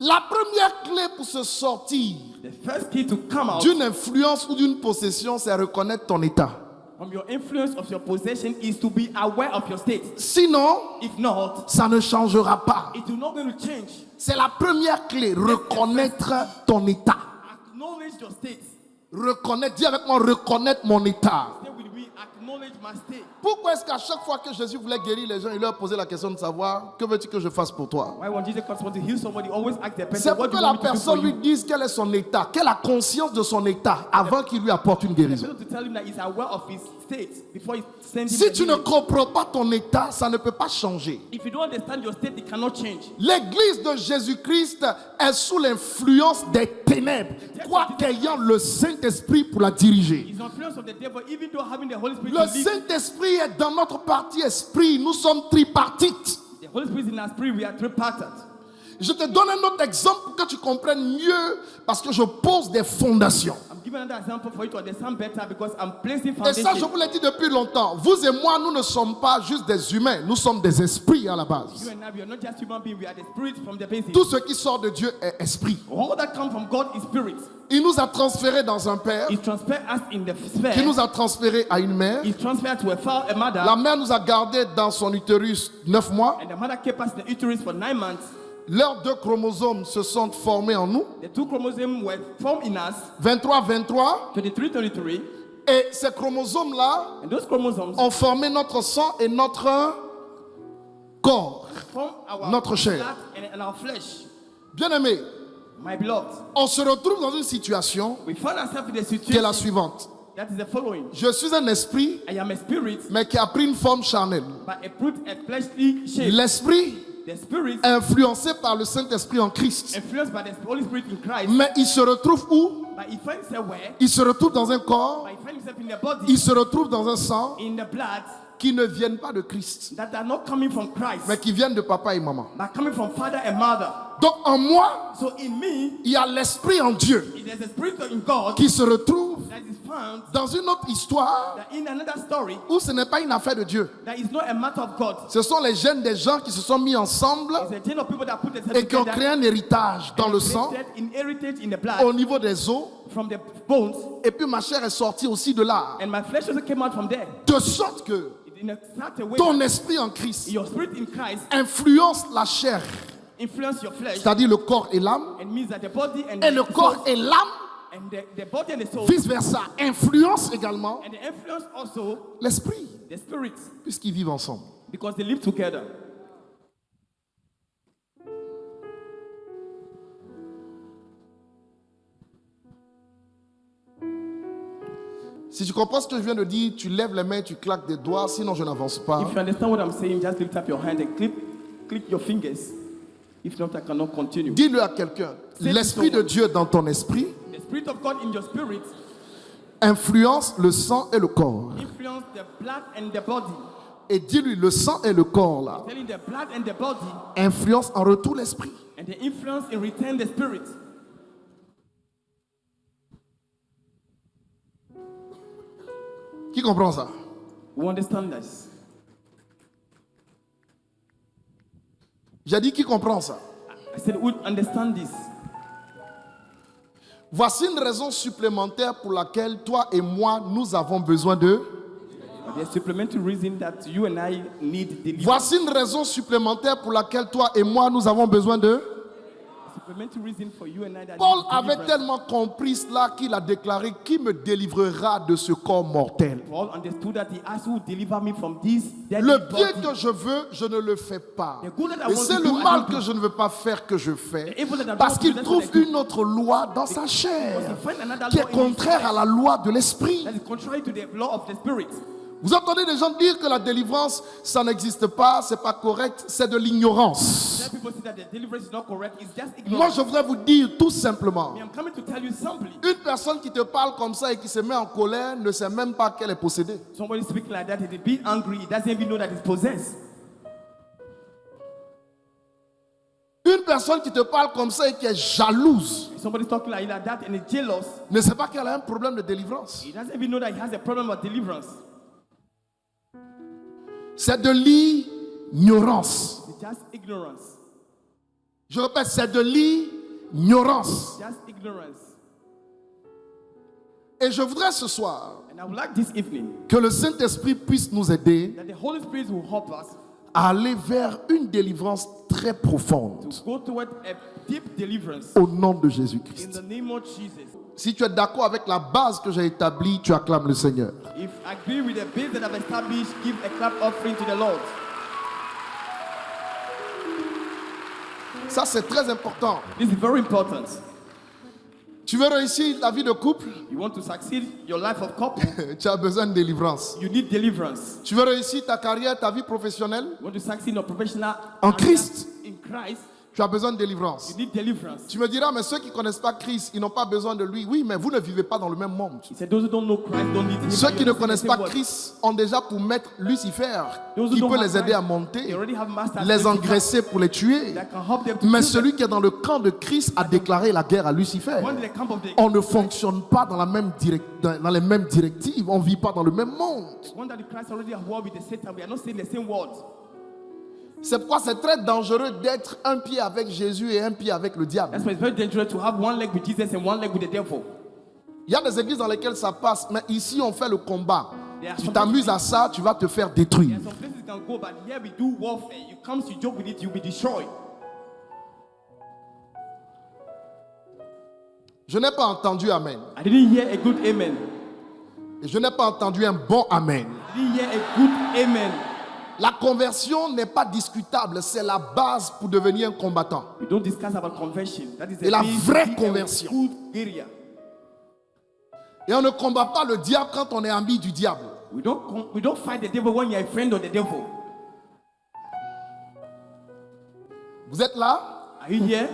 la première clé pour se sortir the first key to come out d'une influence ou d'une possession, c'est reconnaître ton état. from your influence of your possession is to be aware of your state. Sinon, If not, ça ne changera pas. it will not going to change. C'est la première clé, reconnaître ton état. Acknowledge your state. Reconnaître, dis avec moi, reconnaître mon état. Say with me, acknowledge my state. Pourquoi est-ce qu'à chaque fois que Jésus voulait guérir les gens, il leur posait la question de savoir, que veux-tu que je fasse pour toi? Why when Jesus comes to heal somebody, always ask the C'est person, pour what do que you la want me to do for personne lui you? dise quel est son état, qu'elle a conscience de son état avant qu'il lui apporte une The guérison. person to tell him that he's aware of his state before he sends him Si the tu ne healing. comprends pas ton état, ça ne peut pas changer. If you don't understand your state, it cannot change. L'église de Jésus-Christ est sous l'influence des ténèbres, quoique ayant le Saint-Esprit pour la diriger. It's the influence of the devil, even though having the Holy Spirit Le to lead. Saint-Esprit est dans notre partie esprit, nous sommes tripartites. The Holy Spirit is in our spirit, we are tripartite. Je te donne un autre exemple pour que tu comprennes mieux, parce que je pose des fondations. I'm giving another example for you to understand better because I'm placing Et ça, je foundation. vous l'ai dit depuis longtemps. Vous et moi, nous ne sommes pas juste des humains, nous sommes des esprits à la You base. and I, we are not just human beings, we are the spirit from the basis. Tout ce qui sort de Dieu est esprit. All that comes from God is spirit. Il nous a transférés dans un père, He transferred us in the qui sphere. nous a transférés à une mère. He transferred to a father, a mother, La mère nous a gardés dans son utérus 9 mois. and the mother kept us in the uterus for 9 months. Leurs 2 chromosomes se sont formés en nous. The 2 chromosomes were formed in us, 23. 23. Et ces chromosomes-là And those chromosomes ont formé notre sang et notre corps. form our Notre chair. blood and our flesh. Bien-aimés, My beloved, on se retrouve dans une situation we find ourselves in a qui est situation la suivante. that is the following. Je suis un esprit, I am a spirit, mais qui a pris une forme charnelle. but a fruit, a fleshly shape. L'esprit The spirit, est influencé par le Saint-Esprit en Christ. influenced by the Holy Spirit in Christ, Mais il se retrouve où? but he finds himself where? Il se retrouve dans un corps, But he finds himself in the body, il se retrouve dans un sang in the blood, qui ne viennent pas de Christ, that are not coming from Christ, mais qui viennent de papa et maman. but coming from father and mother. Donc en moi, So in me, il y a l'esprit en Dieu there's a spirit in God qui se retrouve that is found dans une autre histoire that in another story où ce n'est pas une affaire de Dieu. that is not a matter of God. Ce sont les gènes des gens qui se sont mis ensemble It's a chain of people that put themselves et qui ont créé together un héritage dans le sang, created in heritage in the blood au niveau des os. from the bones, Et puis ma chair est sortie aussi de là. and my flesh also came out from there. De sorte que In a certain way, ton esprit en Christ your spirit in Christ influence la chair influence your flesh. c'est-à-dire le corps et l'âme, It means that the body and et le the corps soul, et l'âme, and the body and the soul, vice-versa, influencent également and the influence also l'esprit, the spirit, puisqu'ils vivent ensemble. because they live together. Si tu comprends ce que je viens de dire, tu lèves les mains, tu claques des doigts, sinon je n'avance pas. If you understand what I'm saying, just lift up your hand and click your fingers. If not, I cannot continue. Dis-le à quelqu'un. L'Esprit de Dieu dans ton esprit The Spirit of God in your spirit influence le sang et le corps. influence the blood and the body. Et dis-lui, le sang et le corps là Telling the blood and the body, influencent en retour l'esprit. and the influence in return the spirit. Qui comprend ça? We understand this. J'ai dit qui comprend ça? I said we understand this. Voici une raison supplémentaire pour laquelle toi et moi, nous avons besoin de... The supplementary reason that you and I need deliverance. Voici une raison supplémentaire pour laquelle toi et moi, nous avons besoin de... Supplementary reason for you and I that Paul need avait deliverance. tellement compris cela qu'il a déclaré, qui me délivrera de ce corps mortel? Paul understood that he asked who will deliver me from this deadly Le bien body. que je veux, je ne le fais pas. The good that I Et want c'est to le do, I mal don't que do. je ne veux pas faire que je fais. The evil that I don't Parce want to qu'il do, that's trouve what I do. une autre loi dans sa chair Because he find another qui law est in his contraire à la loi de l'esprit. that is contrary to the law of the spirit. Vous entendez des gens dire que la délivrance, ça n'existe pas, c'est pas correct, c'est de l'ignorance. Some people say that the deliverance is not correct. It's just Moi, ignorance. je voudrais vous dire tout simplement, I'm coming to tell you simply. une personne qui te parle comme ça et qui se met en colère ne sait même pas qu'elle est possédée. Somebody speaking like that, he's a bit angry. He doesn't even know that he's possessed. Une personne qui te parle comme ça et qui est jalouse Somebody's talking like that and is jealous. ne sait pas qu'elle a un problème de délivrance. He doesn't even know that he has a problem of deliverance. C'est de l'ignorance. It's just ignorance. Je répète, c'est de l'ignorance. Just ignorance. Et je voudrais ce soir And I would like this evening que le Saint-Esprit puisse nous aider that the Holy Spirit will help us à aller vers une délivrance très profonde to go toward a deep deliverance au nom de in Jésus-Christ. the name of Jesus. Si tu es d'accord avec la base que j'ai établie, tu acclames le Seigneur. If I agree with the base that I've established, give a clap offering to the Lord. Ça, c'est très important. This is very important. Tu veux réussir ta vie de couple, You want to succeed your life of couple, tu as besoin de délivrance. you need deliverance. Tu veux réussir ta carrière, ta vie professionnelle, You want to succeed in your professional En career Christ. in Christ, tu as besoin de délivrance. you need deliverance. Tu me diras, mais ceux qui ne connaissent pas Christ, ils n'ont pas besoin de lui. Oui, mais vous ne vivez pas dans le même monde. He said, those who don't know Christ don't need him. Ceux but qui you're ne not in the connaissent same pas world. Christ ont déjà pour mettre Lucifer, Those who qui don't peut have les aider à Christ, monter, they already have masters les that engraisser pour les tuer. can help them to Mais do celui qui est dans le camp de Christ a déclaré la guerre à Lucifer. that. One in the camp of the On ne fonctionne pas dans dans les mêmes directives. On ne vit pas dans le même monde. one that the Christ already have war with the Satan. We are not saying the same words. C'est pourquoi c'est très dangereux d'être un pied avec Jésus et un pied avec le diable. That's why it's very dangerous to have one leg with Jesus and one leg with the devil. Il y a des églises dans lesquelles ça passe, mais ici on fait le combat. There are Tu some t'amuses places- à ça, tu vas te faire détruire. There are some places you can go, but here we do warfare. You come to joke with it, you'll be destroyed. Je n'ai pas entendu Amen. I didn't hear a good amen. Et je n'ai pas entendu un bon Amen. I didn't hear a good amen. La conversion n'est pas discutable, c'est la base pour devenir un combattant. We don't discuss about conversion. That is Et la base vraie to be a conversion. good area. Et on ne combat pas le diable quand on est ami du diable. We don't fight the devil when you're a friend of the devil. Vous êtes là? Are you here?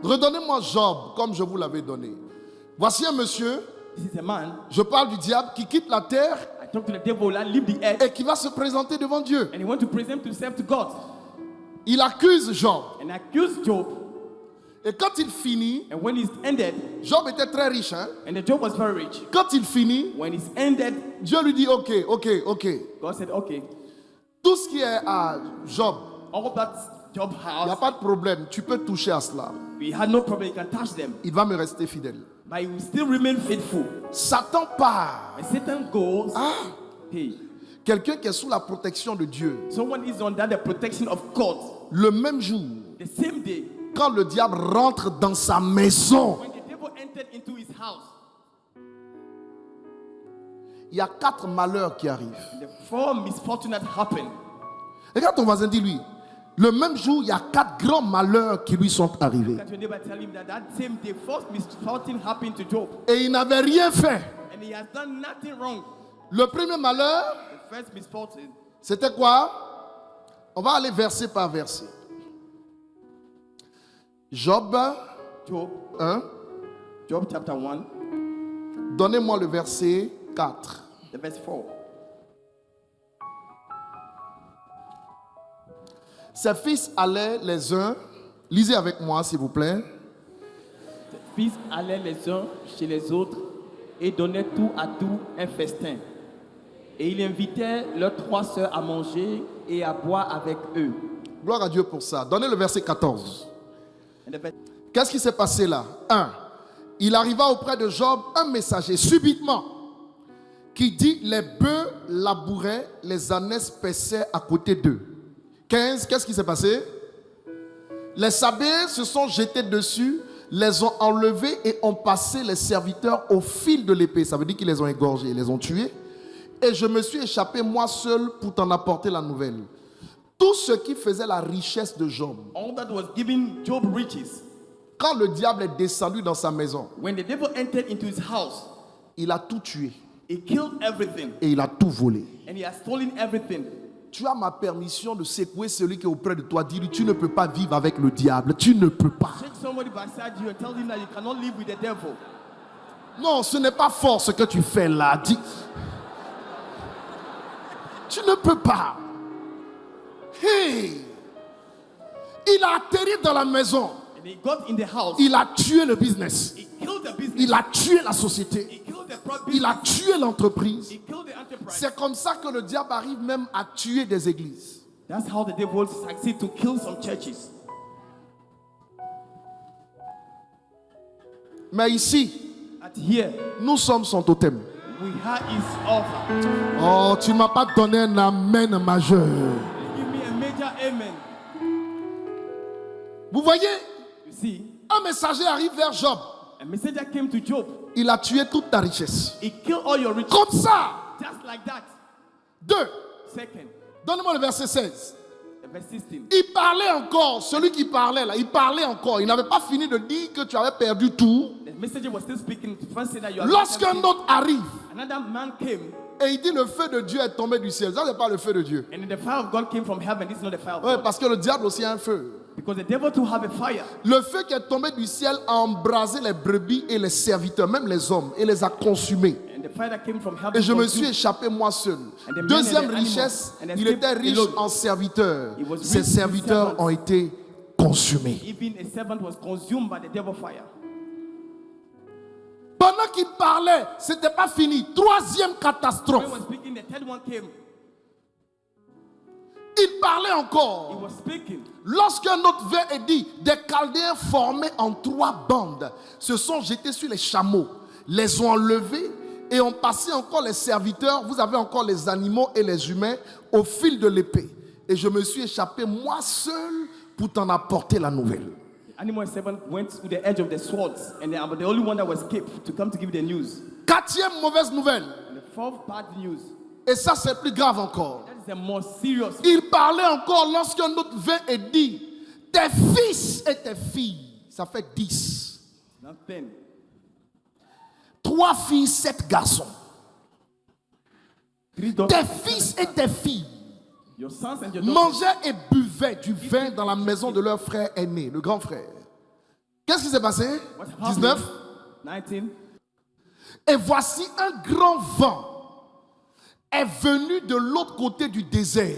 Redonnez-moi Job comme je vous l'avais donné. Voici un monsieur, This is a man. je parle du diable, qui quitte la terre I talk to the devil, I leave the earth, et qui va se présenter devant Dieu. and he want to present himself to God. Il accuse Job. And accuse Job. Et quand il finit, And when it's ended, Job était très riche. Hein? and the Job was very rich. Quand il finit, When it's ended, Dieu lui dit, ok. God said, okay, Tout ce qui est à Job, all that Job il n'y a has, pas de problème. Tu peux toucher à cela. we had no problem, you can touch them. Il va me rester fidèle. But he will still remain faithful. Satan part. And Satan goes, Ah, hey, quelqu'un qui est sous la protection de Dieu, someone is under the protection of God. le même jour, The same day, quand le diable rentre dans sa maison, when the devil entered into his house, il y a 4 malheurs qui arrivent. the 4 misfortunes happened. Regarde ton voisin, dis-lui. Le même jour, il y a 4 grands malheurs qui lui sont arrivés. Look at your neighbor, tell him that same day, first misfortune happened to Job, Et il n'avait rien fait. and he has done nothing wrong. Le premier malheur, The first misfortune, c'était quoi? On va aller verset par verset. Job Job 1, Job chapter 1, donnez-moi le verset 4. the verse 4. Ses fils allaient les uns, lisez avec moi s'il vous plaît. Fils allaient les uns chez les autres et donnaient tout à tout un festin. Et il invitait leurs 3 sœurs à manger et à boire avec eux. Gloire à Dieu pour ça. Donnez le verset 14. And the verse- Qu'est-ce qui s'est passé là? 1. Il arriva auprès de Job un messager subitement qui dit: les bœufs labouraient, les ânesses paissaient à côté d'eux. 15. Qu'est-ce qui s'est passé? Les sabiens se sont jetés dessus, les ont enlevés et ont passé les serviteurs au fil de l'épée. Ça veut dire qu'ils les ont égorgés, ils les ont tués. Et je me suis échappé moi seul pour t'en apporter la nouvelle. Tout ce qui faisait la richesse de Job, all that was giving Job riches, quand le diable est descendu dans sa maison, when the devil entered into his house, il a tout tué he killed everything et il a tout volé. and he has stolen everything. Tu as ma permission de secouer celui qui est auprès de toi. Dis-lui, tu ne peux pas vivre avec le diable. Tu ne peux pas. Take somebody beside you and tell him that you cannot live with the devil. Non, ce n'est pas fort ce que tu fais là. Dis, tu ne peux pas. Hey! Il a atterri dans la maison. And he got in the house. Il a tué le business. He killed the business. Il a tué la société. He killed the Il a business. tué l'entreprise. He killed the enterprise. C'est comme ça que le diable arrive même à tuer des églises. That's how the devil succeeds to kill some churches. Mais ici, At here, nous sommes son totem. we have his altar. Oh, tu ne m'as pas donné un amen majeur. Give me a major amen. Vous voyez, You see, un messager arrive vers Job. a messenger came to Job. Il a tué toute ta richesse. He killed all your riches. Comme ça. Just like that. 2. Second, Donnez-moi le verset 16. the verse 16. Il parlait encore. Celui qui parlait là, il parlait encore. Il n'avait pas fini de dire que tu avais perdu tout. The messenger was still speaking. First said that you are Lorsqu'un autre arrive another man came, et il dit le feu de Dieu est tombé du ciel. Ça, c'est pas le feu de Dieu. and the fire of God came from heaven. This is not the fire of Oui, God. parce que le diable aussi a un feu. Because the devil too have a fire. Le feu qui est tombé du ciel a embrasé les brebis et les serviteurs, même les hommes, et les a consumés. And the fire that came from heaven Et je me consumed. suis échappé moi seul. And the man Deuxième and the richesse, animals, and il the était riche alone. en serviteurs. He was Ses rich in serviteurs servants. ont été consumés. Even a servant was consumed by the devil fire. Pendant qu'il parlait, c'était pas fini. Troisième When he catastrophe. was speaking, the third one came. Il parlait He encore. was speaking. Lorsqu'un autre vint et dit, des Chaldéens formés en 3 bandes se sont jetés sur les chameaux, les ont enlevés et ont passé encore les serviteurs. Vous avez encore les animaux et les humains au fil de l'épée. Et je me suis échappé moi seul pour t'en apporter la nouvelle. The animal servant went to the edge of the swords, and I'm the only one that was escaped to come to give the news. Quatrième mauvaise nouvelle. And the fourth bad news, Et ça, c'est plus grave encore. that is the more serious. Il parlait encore lorsqu'un autre vint et dit, tes fils et tes filles, ça fait 10. Nothing. 3 filles, 7 garçons. 3 daughters. Tes fils et tes filles Your sons and your daughters. mangeaient et buvaient du vin dans la maison de leur frère aîné, le grand frère. Qu'est-ce qui s'est passé? What happened? 19. 19. Et voici un grand vent est venu de l'autre côté du désert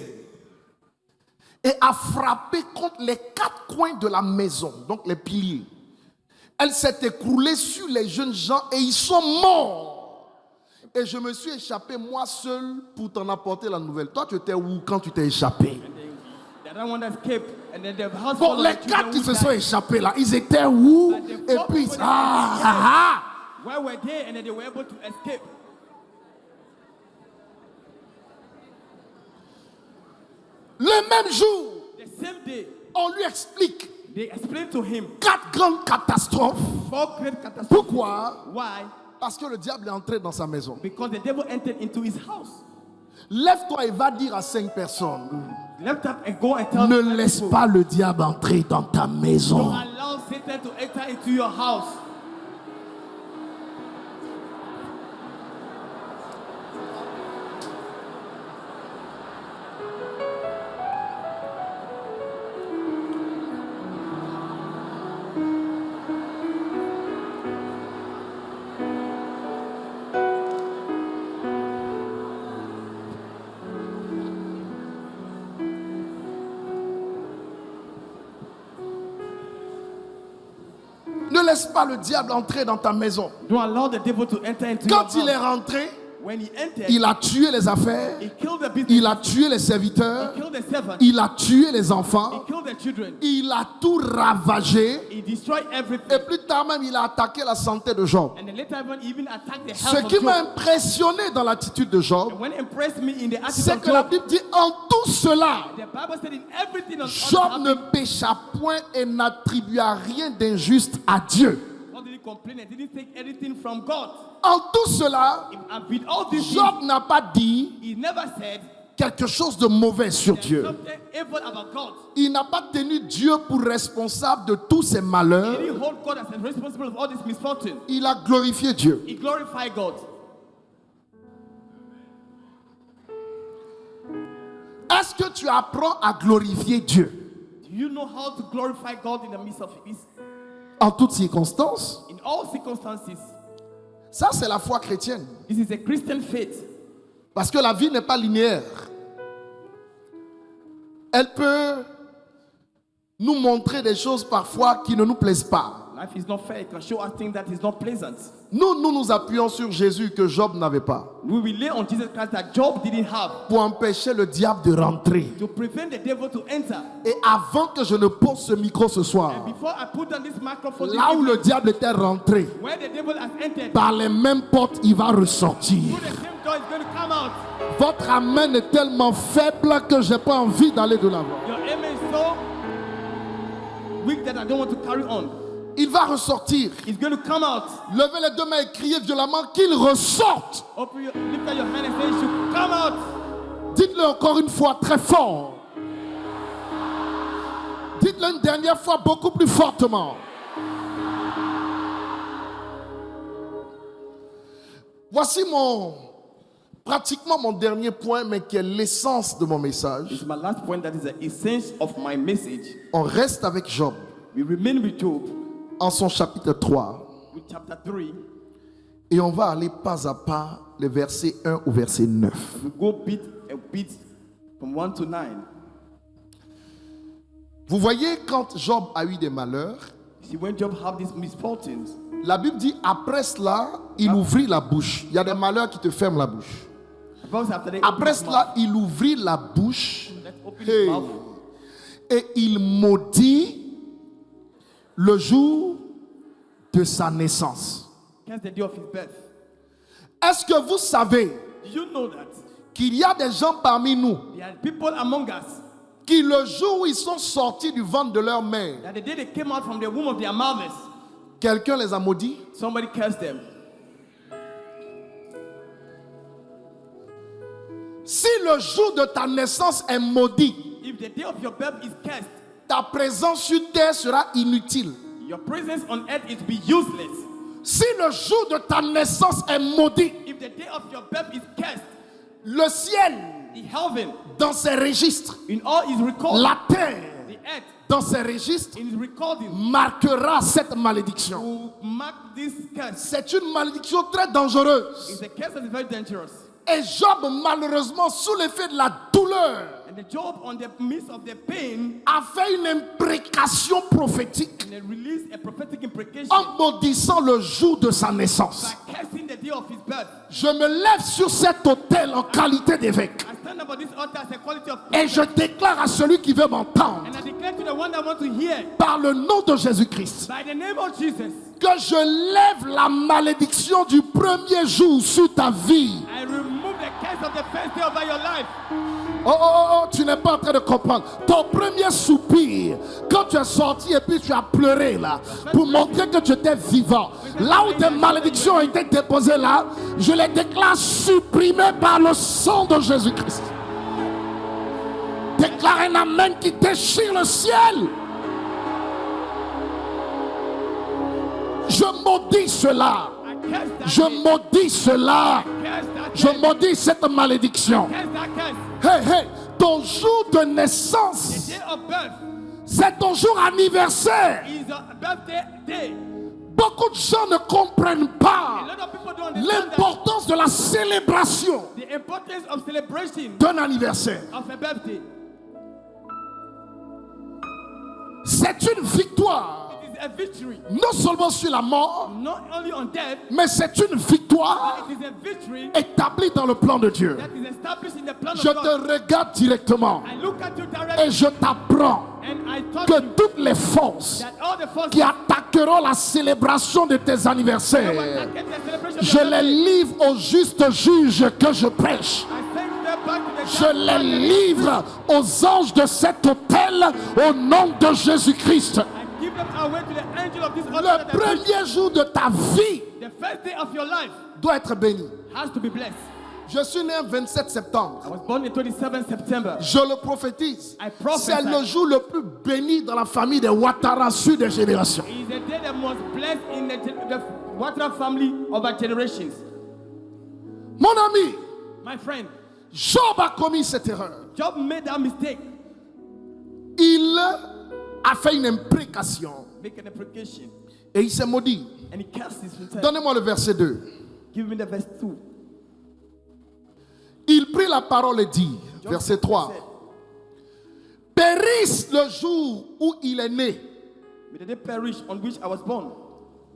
et a frappé contre les 4 coins de la maison, donc les piliers. Elle s'est écroulée sur les jeunes gens et ils sont morts. Et je me suis échappé moi seul pour t'en apporter la nouvelle. Toi, tu étais où quand tu t'es échappé? The other one that escaped, and then the house Bon, full of les the 4 children qui who se sont died. échappés là, ils étaient où? Et puis, Where were they? And then they were able to escape. Le même jour, The same day, on On lui explique They explain to him 4 grandes catastrophes. 4 great catastrophes. Pourquoi? Why? Parce que le diable est entré dans sa maison. Because the devil entered into his house. Lève-toi et va dire à 5 personnes. Lift up and go and tell Ne 5 laisse people, pas le diable entrer dans ta don't maison. allow Satan to enter into your house. Ne laisse pas le diable entrer dans ta maison. Don't allow the devil to enter into your Quand il est house. rentré, When he entered, il a tué les affaires, he killed the business, il a tué les serviteurs, he killed the servants, il a tué les he enfants, killed the children, il a tout ravagé. he destroyed everything. Et plus tard même, il a attaqué la santé de Job. And then later on, he even attacked the Ce health of qui m'a Job. impressionné dans l'attitude de Job, And when it impressed me in the attitude c'est of que la Job, Bible dit en tout cela, the Bible said in everything on Job ne pécha point et n'attribua rien d'injuste à Dieu. What did he complain? He didn't take anything from God. En tout cela, And with all these Job things, n'a pas dit he never said quelque chose de mauvais sur there's Dieu. something evil about God. Il n'a pas tenu Dieu pour responsable de tous ses malheurs. He didn't hold God as responsible of all this misfortune. Il a glorifié Dieu. He glorified God. Est-ce que tu apprends à glorifier Dieu Do you know how to glorify God in the midst of it? en toutes circonstances? In all circumstances. Ça, c'est la foi chrétienne. This is a Christian faith. Parce que la vie n'est pas linéaire. Elle peut nous montrer des choses parfois qui ne nous plaisent pas. Life is not fair. It can show us things that is not pleasant. Nous appuyons sur Jésus que Job n'avait pas. We rely on Jesus Christ that Job didn't have Pour empêcher le diable de rentrer. to prevent the devil to enter. Et avant que je ne pose ce micro ce soir, And before I put on this microphone, this là où evening, le diable était rentré, where the devil has entered, par les mêmes portes, il va ressortir. through the same door is going to come out. Votre amen est tellement faible que je n'ai pas envie d'aller de l'avant. Your amen is so weak that I don't want to carry on. Il va ressortir. It's going to come out. Levez les deux mains et criez violemment qu'il ressorte. Open your, lift up your hand and say it should come out. Dites-le encore une fois très fort. Dites-le une dernière fois beaucoup plus fortement. Voici pratiquement mon dernier point, mais qui est l'essence de mon This message. is my last point. That is the essence of my message. On reste avec Job We remain with Job en son chapitre 3 with chapter 3. et on va aller pas à pas les versets 1 au verset 9. We go bit and bit from 1 to 9. Vous voyez, quand Job a eu des malheurs, See, when Job had these misfortunes, la Bible dit après cela, il ouvrit la bouche. Il y a des malheurs qui te ferment la bouche. the Bible says after they Après opened his cela, mouth, il ouvrit la bouche let's open Hey. his mouth, et il maudit le jour de sa naissance. against the day of his birth. Est-ce que vous savez Do you know that qu'il y a des gens parmi nous there are people among us qui, le jour où ils sont sortis du ventre de leur mère, that the day they came out from the womb of their mothers, quelqu'un les a maudits? somebody cursed them? Si le jour de ta naissance est maudit, If the day of your birth is cursed, ta présence sur terre sera inutile. your presence on earth is be useless. Si le jour de ta naissance est maudit, If the day of your birth is cursed, le ciel the heaven dans ses registres, in all is recorded, la terre the earth dans ses registres in recording marquera cette malédiction. will mark this curse. C'est une malédiction très dangereuse. It's a curse that is very dangerous. Et Job, malheureusement, sous l'effet de la douleur, And the Job, on the midst of the pain, a fait une imprécation prophétique and they released a prophetic imprecation en maudissant le jour de sa naissance. by cursing the day of his birth. Je me lève sur cet autel en qualité d'évêque I stand about this altar as a quality of et je prophet, déclare à celui qui veut m'entendre, and I declare to the one that want to hear, par le nom de Jésus-Christ, by the name of Jesus, que je lève la malédiction du premier jour sur ta vie. I remove the curse of the first day over your life. Oh, tu n'es pas en train de comprendre. Ton premier soupir, quand tu es sorti et puis tu as pleuré là, pour montrer que tu étais vivant, là où tes malédictions ont été déposées là, je les déclare supprimées par le sang de Jésus-Christ. Déclare un amen qui déchire le ciel. Je maudis cela. Je maudis cela. Je maudis cette malédiction. Hey, ton jour de naissance, c'est ton jour anniversaire. Beaucoup de gens ne comprennent pas l'importance de la célébration d'un anniversaire. C'est une victoire. Non seulement sur la mort, mais c'est une victoire établie dans le plan de Dieu. Je te regarde directement et je t'apprends que toutes les forces qui attaqueront la célébration de tes anniversaires, je les livre au juste juge que je prêche. Je les livre aux anges de cet autel au nom de Jésus-Christ. Le premier jour de ta vie doit être béni. Je suis né le 27 septembre. Je le prophétise. C'est le jour le plus béni dans la famille des Ouattara sur des générations. Mon ami, Job a commis cette erreur. Job made that mistake. Il a fait une imprécation. Et il s'est maudit. Donnez-moi le verset 2. Give me the verse 2. Il prit la parole et dit, verset 3, périsse le jour où il est né. May the day perish on which I was born.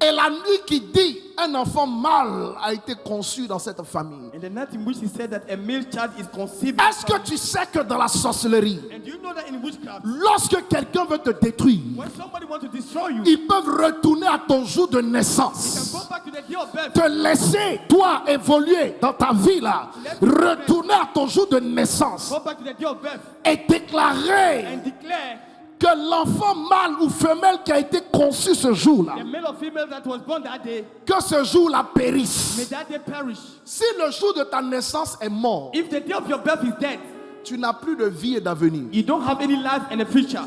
Et la nuit qui dit, un enfant mâle a été conçu dans cette famille. And the night in which he said that a male child is conceived. Est-ce que tu sais que dans la sorcellerie, And do you know that in witchcraft, lorsque quelqu'un veut te détruire, when somebody wants to destroy you, ils peuvent retourner à ton jour de naissance, go back to the day of birth, te laisser, toi, évoluer dans ta vie là, retourner à ton jour de naissance go back to the day of birth, et déclarer and declare que l'enfant mâle ou femelle qui a été conçu ce jour-là, the male or female that was born that day, que ce jour-là périsse. may that day perish. Si le jour de ta naissance est mort, If the day of your birth is dead, tu n'as plus de vie et d'avenir. you don't have any life and a future.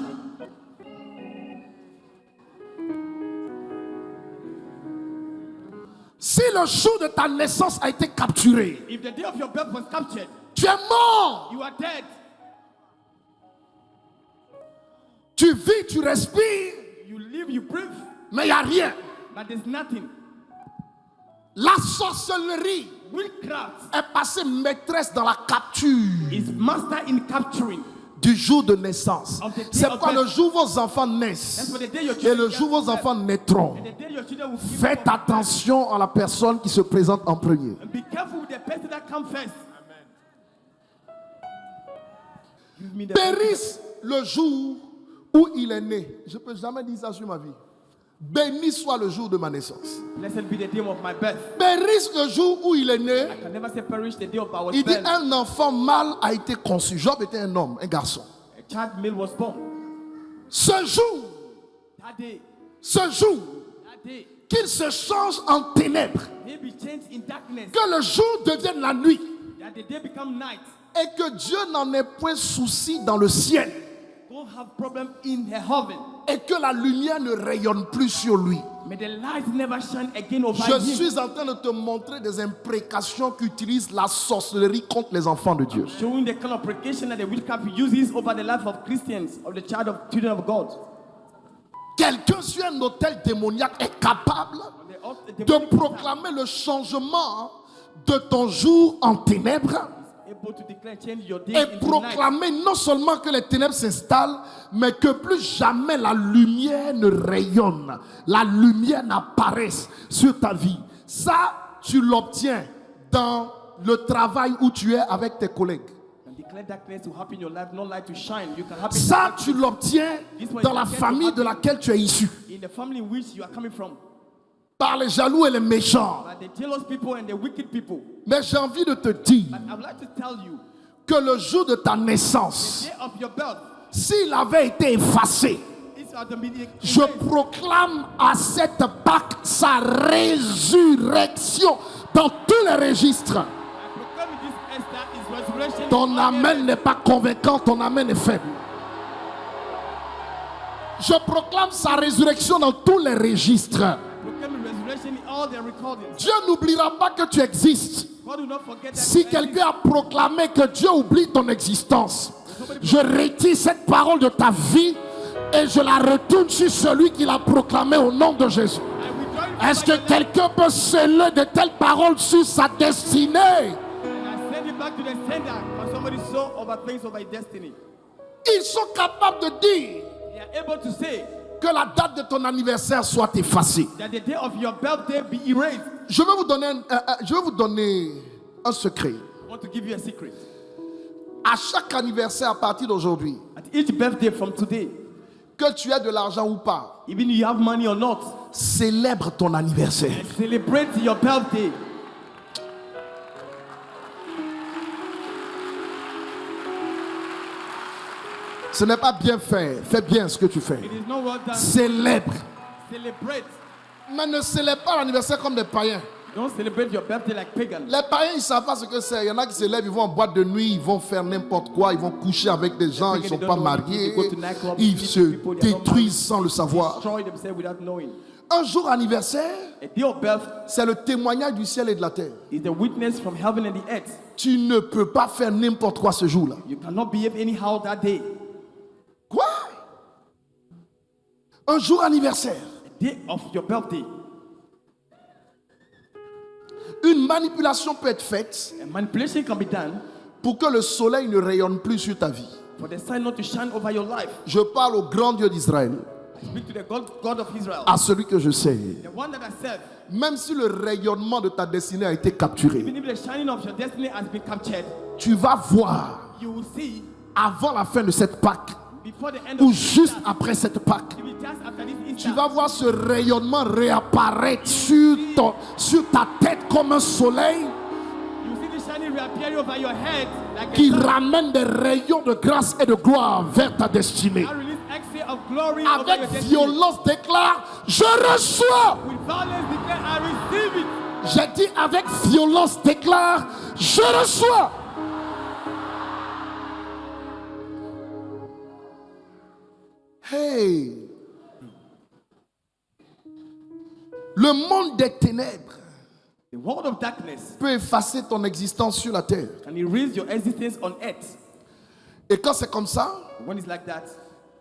Si le jour de ta naissance a été capturé, If the day of your birth was captured, tu es mort. you are dead. Tu vis, tu respires, You live, you breathe, mais il n'y a rien. but there's nothing. La sorcellerie Witchcraft est passée maîtresse dans la capture is master in capturing. du jour de naissance. Of the day C'est of pourquoi birth. le jour où vos enfants That's naissent for the day your et children le jour où vos get enfants birth. naîtront, And the day your children will give faites birth. attention à la personne qui se présente en premier. And be careful with the person that comes first. Give me the Périsse le jour où il est né. Je ne peux jamais dire ça sur ma vie. Béni soit le jour de ma naissance. Blessed be the day of my birth. Périsse le jour où il est né. I can never say perish the day of our Il dit birth. un enfant mâle a été conçu. Job était un homme, un garçon. A child male was born. Ce jour, That day, qu'il se change en ténèbres, may be changed in darkness. que le jour devienne la nuit That the day become night. et que Dieu n'en ait point souci dans le ciel Don't have problem in her heaven. et que la lumière ne rayonne plus sur lui. May the light never shine again over Je him. suis en train de te montrer des imprécations qu'utilise la sorcellerie contre les enfants de Dieu. Showing the kind of precaution that the witchcraft uses over the life of Christians, of the children of God. Quelqu'un sur un autel démoniaque est capable de proclamer le changement de ton jour en ténèbres Able to declare change your day et into night. proclamer non seulement que les ténèbres s'installent, mais que plus jamais la lumière ne rayonne, la lumière n'apparaisse sur ta vie. Ça, tu l'obtiens dans le travail où tu es avec tes collègues. And declare darkness to happen in your life, no light to shine. You can happen Ça, tu l'obtiens dans la famille de laquelle tu es issu. in the family in which you are coming from. par les jaloux et les méchants. by the jealous people and the wicked people. Mais j'ai envie de te dire But I would like to tell you, que le jour de ta the naissance, day of your birth s'il avait été effacé, is automatic. je proclame à cette Pâque sa résurrection dans tous les registres. I proclaim this Esther is resurrection. Ton amen n'est pas convaincant, ton amen est faible. Je proclame sa résurrection dans tous les registres. Proclaim resurrection in all their recordings. Dieu n'oubliera pas que tu existes. God will not forget that Si you exist. quelqu'un a proclamé que Dieu oublie ton existence, je retire cette parole de ta vie et je la retourne sur celui qui l'a proclamé au nom de Jésus. I withdraw it from Est-ce que your life, quelqu'un peut sceller de telles paroles sur sa destinée? and I send it back to the sender for somebody so overthink over destiny. Ils sont capables de dire They are able to say que la date de ton anniversaire soit effacée. that the day of your birthday be erased. Je vais vous donner un secret. I want to give you a secret. À chaque anniversaire à partir d'aujourd'hui, At each birthday from today, que tu aies de l'argent ou pas, even if you have money or not, célèbre ton anniversaire. celebrate your birthday. Ce n'est pas bien fait. Fais bien ce que tu fais. It is not well done. Célèbre. Celebrate. Mais ne célèbre pas l'anniversaire comme des païens. Don't celebrate your birthday like pagans. Les païens, ils ne savent pas ce que c'est. Il y en a qui se lèvent, ils vont en boîte de nuit, ils vont faire n'importe quoi, ils vont coucher avec des gens, ils ne sont pas mariés, ils se détruisent sans le savoir. Destroy themselves without knowing. Un jour anniversaire, A day of birth c'est le témoignage du ciel et de la terre. is the witness from heaven and the earth. Tu ne peux pas faire n'importe quoi ce jour-là. You cannot behave anyhow that day. Quoi? Un jour anniversaire. A day of your birthday. Une manipulation peut être faite A manipulation can be done pour que le soleil ne rayonne plus sur ta vie. for the sun not to shine over your life. Je parle au grand Dieu d'Israël, I speak to the God of Israel, à celui que je sais. the one that I serve. Même si le rayonnement de ta destinée a été capturé, Even if the shining of your destiny has been captured, tu vas voir you will see avant la fin de cette Pâque before the end ou of juste après cette Pâque, it will just after this Easter, tu vas voir ce rayonnement réapparaître sur ta tête comme un soleil you see the shining reappearing over your head like qui a sun. ramène des rayons de grâce et de gloire vers ta destinée. I release excess of glory over Avec your destiny. violence déclare, je reçois. With violence declare, I receive it. J'ai dit avec violence déclare, je reçois. Hey. Le monde des ténèbres The world of darkness peut effacer ton existence sur la terre. can erase your existence on earth. Et quand c'est comme ça, When it's like that,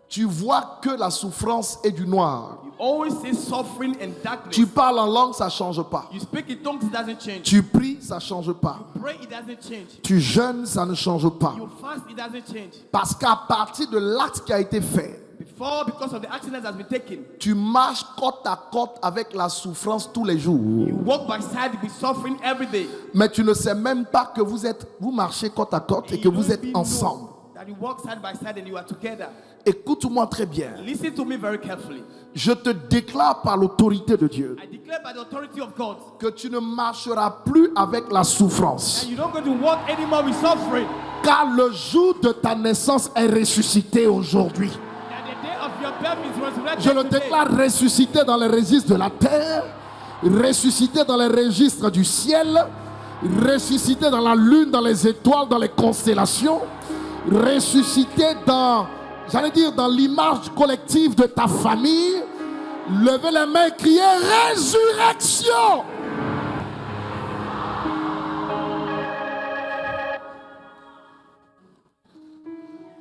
tu vois que la souffrance est du noir. you always see suffering and darkness. Tu parles en langue, ça ne change pas. You speak in tongues, it doesn't change. Tu pries, ça ne change pas. Pray, it doesn't change. Tu jeûnes, ça ne change pas. You fast, it doesn't change. Parce qu'à partir de l'acte qui a été fait, Because of the action that has been taken, tu marches côte à côte avec la souffrance tous les jours. you walk by side with suffering every day. Mais tu ne sais même pas que vous marchez côte à côte et que You vous don't êtes even know ensemble. that you walk side by side and you are together. Écoute-moi très bien. Listen to me very carefully. Je te déclare par l'autorité de Dieu I declare by the authority of God que tu ne marcheras plus avec la souffrance. that you don't go to walk anymore with suffering. Car le jour de ta naissance est ressuscité aujourd'hui. That the day of your birth is resurrected Je le today. déclare ressuscité dans les registres de la terre, ressuscité dans les registres du ciel, ressuscité dans la lune, dans les étoiles, dans les constellations, ressuscité dans, dans l'image collective de ta famille. Levez les mains et criez résurrection.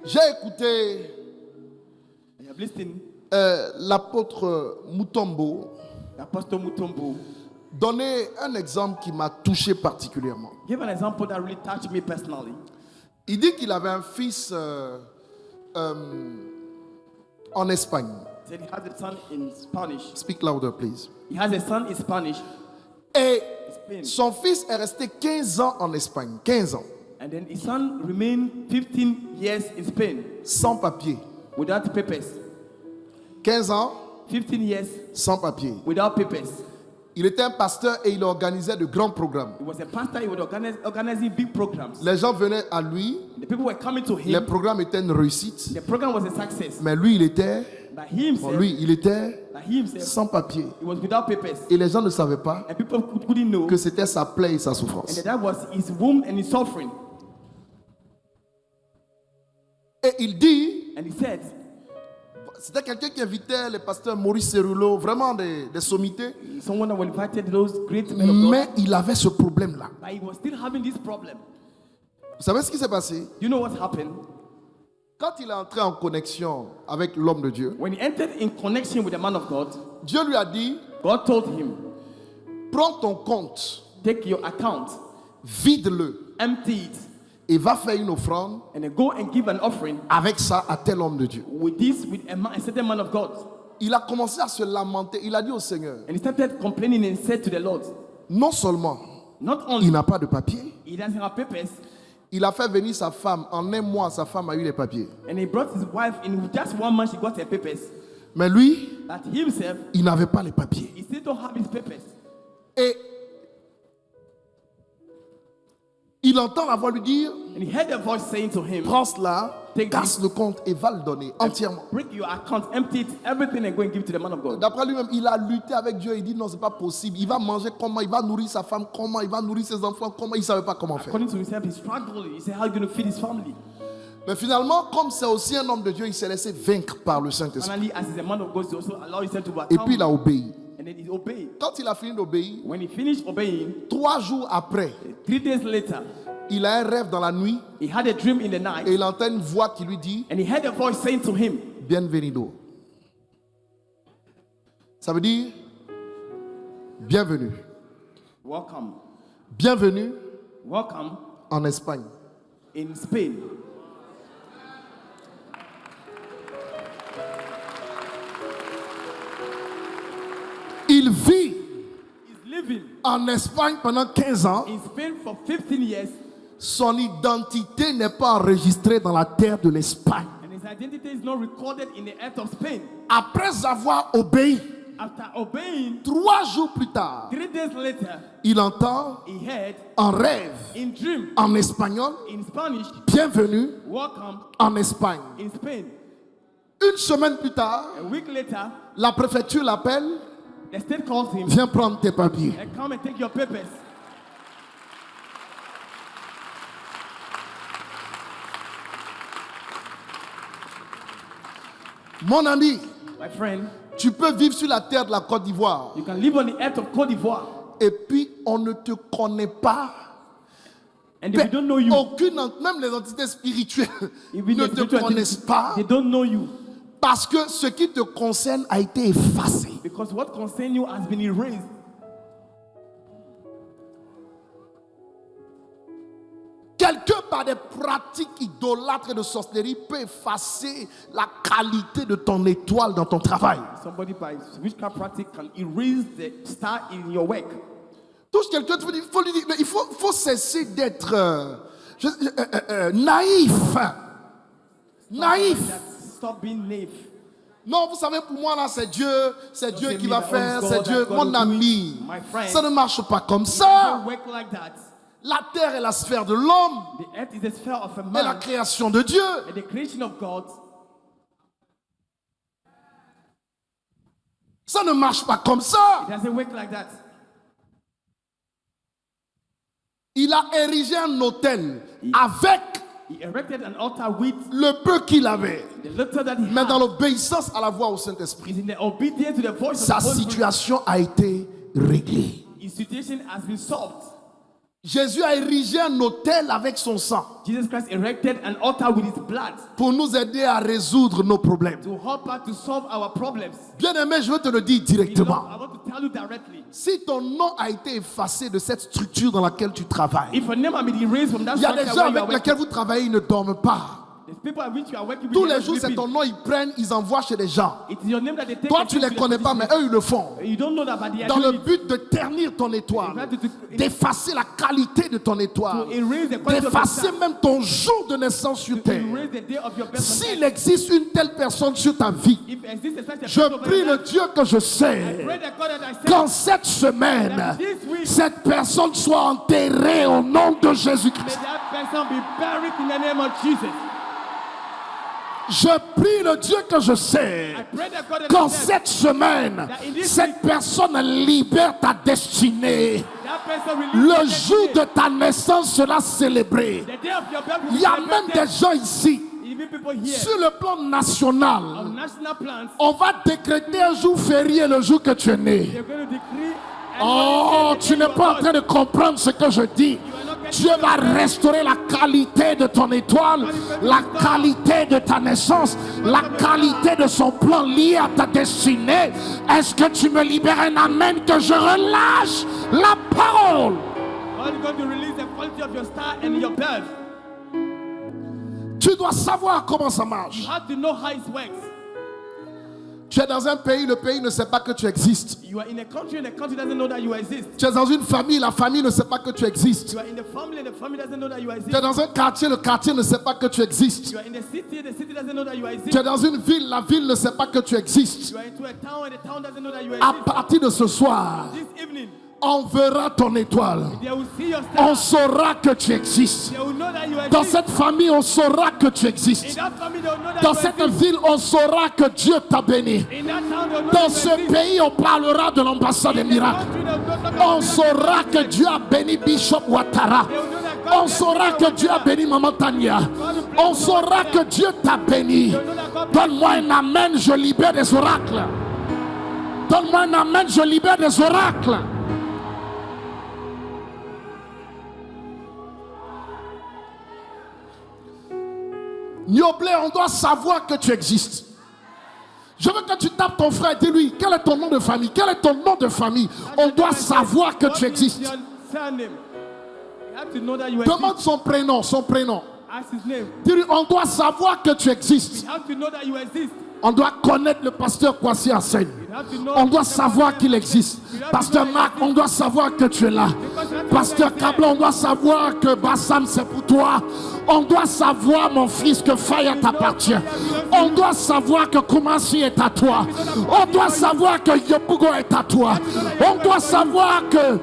J'ai écouté I have listened. l'apôtre Mutombo Apostle Mutombo donner un exemple qui m'a touché particulièrement. give an example that really touched me personally. Il dit qu'il avait un fils en Espagne. He said he has a son in Spanish. Speak louder, please. He has a son in Spanish, Et Spain. son fils est resté 15 ans en Espagne. 15 ans. And then his son remained 15 years in Spain Sans papier. without papers. 15 ans 15 years sans papier. without papers. Il était un pasteur et il organisait de grands programmes. He was a pastor. He was organizing big programs. Les gens venaient à lui, The people were coming to les him. programmes étaient une réussite, The program was a success. mais lui, il était But he himself, sans papier. he was without papers. Et les gens ne savaient pas And people couldn't know. que c'était sa plaie et sa And souffrance. that was his womb and his suffering. Et il dit, And he said, c'était quelqu'un qui invitait les pasteurs Maurice Cerullo, vraiment des sommités, someone that invited those great men of God. mais il avait ce problème-là. But he was still having this problem. Vous savez ce qui s'est passé? You know what happened? Quand il est entré en connexion avec l'homme de Dieu, When he entered in connection with the man of God, Dieu lui a dit, God told him, prends ton compte, take your account, vide-le empty it, et va faire une offrande and then go and give an offering avec ça à tel homme de Dieu. with a certain man of God. Il a commencé à se lamenter. Il a dit au Seigneur, And he started complaining and said to the Lord, non seulement not il only n'a pas de papier, he doesn't have papers, il a fait venir sa femme. En un mois, sa femme a eu les papiers. and he brought his wife in just 1 month, she got her papers. Mais lui, But himself, il n'avait pas les papiers. he still don't have his papers. Et il entend la voix lui dire, And he heard a voice saying to him, prends cela, Take casse le compte et va le donner entièrement. break your account, empty it, everything, and go and give it to the man of God. D'après lui-même, il a lutté avec Dieu. Il dit non, c'est pas possible. Il va manger comment? Il va nourrir sa femme comment? Il va nourrir ses enfants comment? Il ne savait pas comment faire. According to himself, he struggled. He said, how are you going to feed his family? Mais finalement, comme c'est aussi un homme de Dieu, il s'est laissé vaincre par le Saint-Esprit. Finally, as he's a man of God, he also allowed himself to Et account. puis il a obéi. And then he obeyed. Quand il a fini d'obéir, When he finished obeying, 3 jours après, 3 days later, il a un rêve dans la nuit he had a dream in the night. et il entend une voix qui lui dit And he heard a voice saying to him, bienvenido. Ça veut dire bienvenue. welcome, Bienvenue welcome en Espagne. in Spain. Il vit He's living en Espagne pendant 15 ans. in Spain for 15 years, Son identité n'est pas enregistrée dans la terre de l'Espagne. and his identity is not recorded in the earth of Spain. Après avoir obéi, After obeying, 3 jours plus tard, 3 days later, il entend he heard en rêve, in dream, en espagnol, in Spanish, bienvenue welcome en Espagne. in Spain. Une semaine plus tard, A week later, la préfecture l'appelle, the state calls him viens prendre tes papiers. and come and take your papers. Mon ami, My friend, tu peux vivre sur la terre de la Côte d'Ivoire you can live on the earth of Cote d'Ivoire, et puis on ne te connaît pas. and if we don't know you, Même les entités spirituelles even ne the te spiritual connaissent entities, pas they don't know you, parce que ce qui te concerne a été effacé. because what concerns you has been erased. Quelqu'un par des pratiques idolâtres de sorcellerie peut effacer la qualité de ton étoile dans ton travail. Somebody by witchcraft practice can erase the star in your work. Touche quelqu'un, il faut cesser d'être naïf. Naïf. Stop being naive. Non, vous savez, pour moi, là, c'est Dieu qui va me, faire, oh, c'est God, Dieu, God mon will do ami. it. My friend. Ça ne marche pas comme It ça. doesn't work like that. La terre est la sphère de l'homme The earth is the sphere of a et la man, création de Dieu. and the creation of God. Ça ne marche pas comme ça. It doesn't work like that. Il a érigé un autel avec He erected an altar with le peu qu'il avait. the little that he Mais dans had. l'obéissance à la voix au Saint-Esprit, Is in the obedience to the voice sa of the Holy Spirit. situation a été réglée. His situation has been solved. Jésus a érigé un autel avec son sang Jesus Christ erected an altar with his blood pour nous aider à résoudre nos problèmes. to help us to solve our problems. Bien-aimé, je veux te le dire Beloved, directement. I want to tell you directly. Si ton nom a été effacé de cette structure dans laquelle tu travailles, If a name has been erased from that il y a des structure gens where you avec are lesquels working, vous travaillez, ils ne dorment pas. The people at which you are working with, Tous they are les jours, c'est sleeping. ton nom, ils prennent, ils envoient chez des gens. It's your name that they take. Toi, and tu ne take les to connais the pas, mais position. eux, ils le font. You don't know that, but they are Dans le doing it. but de ternir ton étoile, d'effacer la qualité de ton étoile, To erase the quality of your d'effacer star. même ton jour de naissance sur To terre. erase the day of your birth on S'il earth. existe une telle personne sur ta vie, If exists a such a je person over prie your le life, Dieu que je I sais pray that God that I qu'en send, cette semaine, that this week, cette personne soit enterrée au nom de may Jésus-Christ. that person be buried in the name of Jesus. Je prie le Dieu que je sais I pray that God that qu'en I send, cette semaine, cette personne libère ta destinée. that person will Le live jour de ta naissance sera célébré. the day of your birth will Il be y a même des celebrated. gens ici, Even people here sur le plan national, on national plans, on va décréter un jour férié le jour que tu es né. they're going to decree. Oh, tu n'es pas en train de comprendre ce que je dis. Dieu va restaurer la qualité de ton étoile, la qualité de ta naissance, la qualité de son plan lié à ta destinée. Est-ce que tu me libères un amen que je relâche la parole? God is going to release the quality of your star and your birth. Tu dois savoir comment ça marche. You have to know how it works. Tu es dans un pays, le pays ne sait pas que tu existes. You are in a country and the country doesn't know that you exist. Tu es dans une famille, la famille ne sait pas que tu existes. You are in the family and the family doesn't know that you Tu exist. es dans un quartier, le quartier ne sait pas que tu existes. You are in the city doesn't know that you exist. Tu es dans une ville, la ville ne sait pas que tu existes. You are into a town and the town doesn't know that you À exist. partir de ce soir, This evening, on verra ton étoile. they will see your star. On saura que tu existes. They will know that you Dans exist. cette famille, on saura que tu In existes. that family, they will know that Dans you cette exist. ville, on saura que Dieu t'a béni. In that town, they will know Dans that ce you exist. pays, on parlera de l'ambassade des In the miracles. country, they will know that On you saura que Dieu a béni Bishop Ouattara. On saura que Dieu a béni Maman Tania. On saura que Dieu t'a béni. Donne-moi un amen, je libère des oracles. Donne-moi un amen, je libère des oracles. Nioblé, on doit savoir que tu existes. Je veux que tu tapes ton frère et dis-lui, quel est ton nom de famille? Quel est ton nom de famille? On doit savoir que tu existes. Your surname. You have to know that you exist. Demande son prénom, son prénom. Ask his name. Dis-lui, on doit savoir que tu existes. You have to know that you exist. On doit connaître le pasteur Kwasi Hassen. You have to know On doit savoir qu'il existe. Pasteur Marc, on doit savoir que tu es là. Pasteur Kabla, on doit savoir que Bassam c'est pour toi. On doit savoir, mon fils, que Faya t'appartient. On doit savoir que Koumassi est à toi. On doit savoir que Yopugo est à toi. On doit savoir que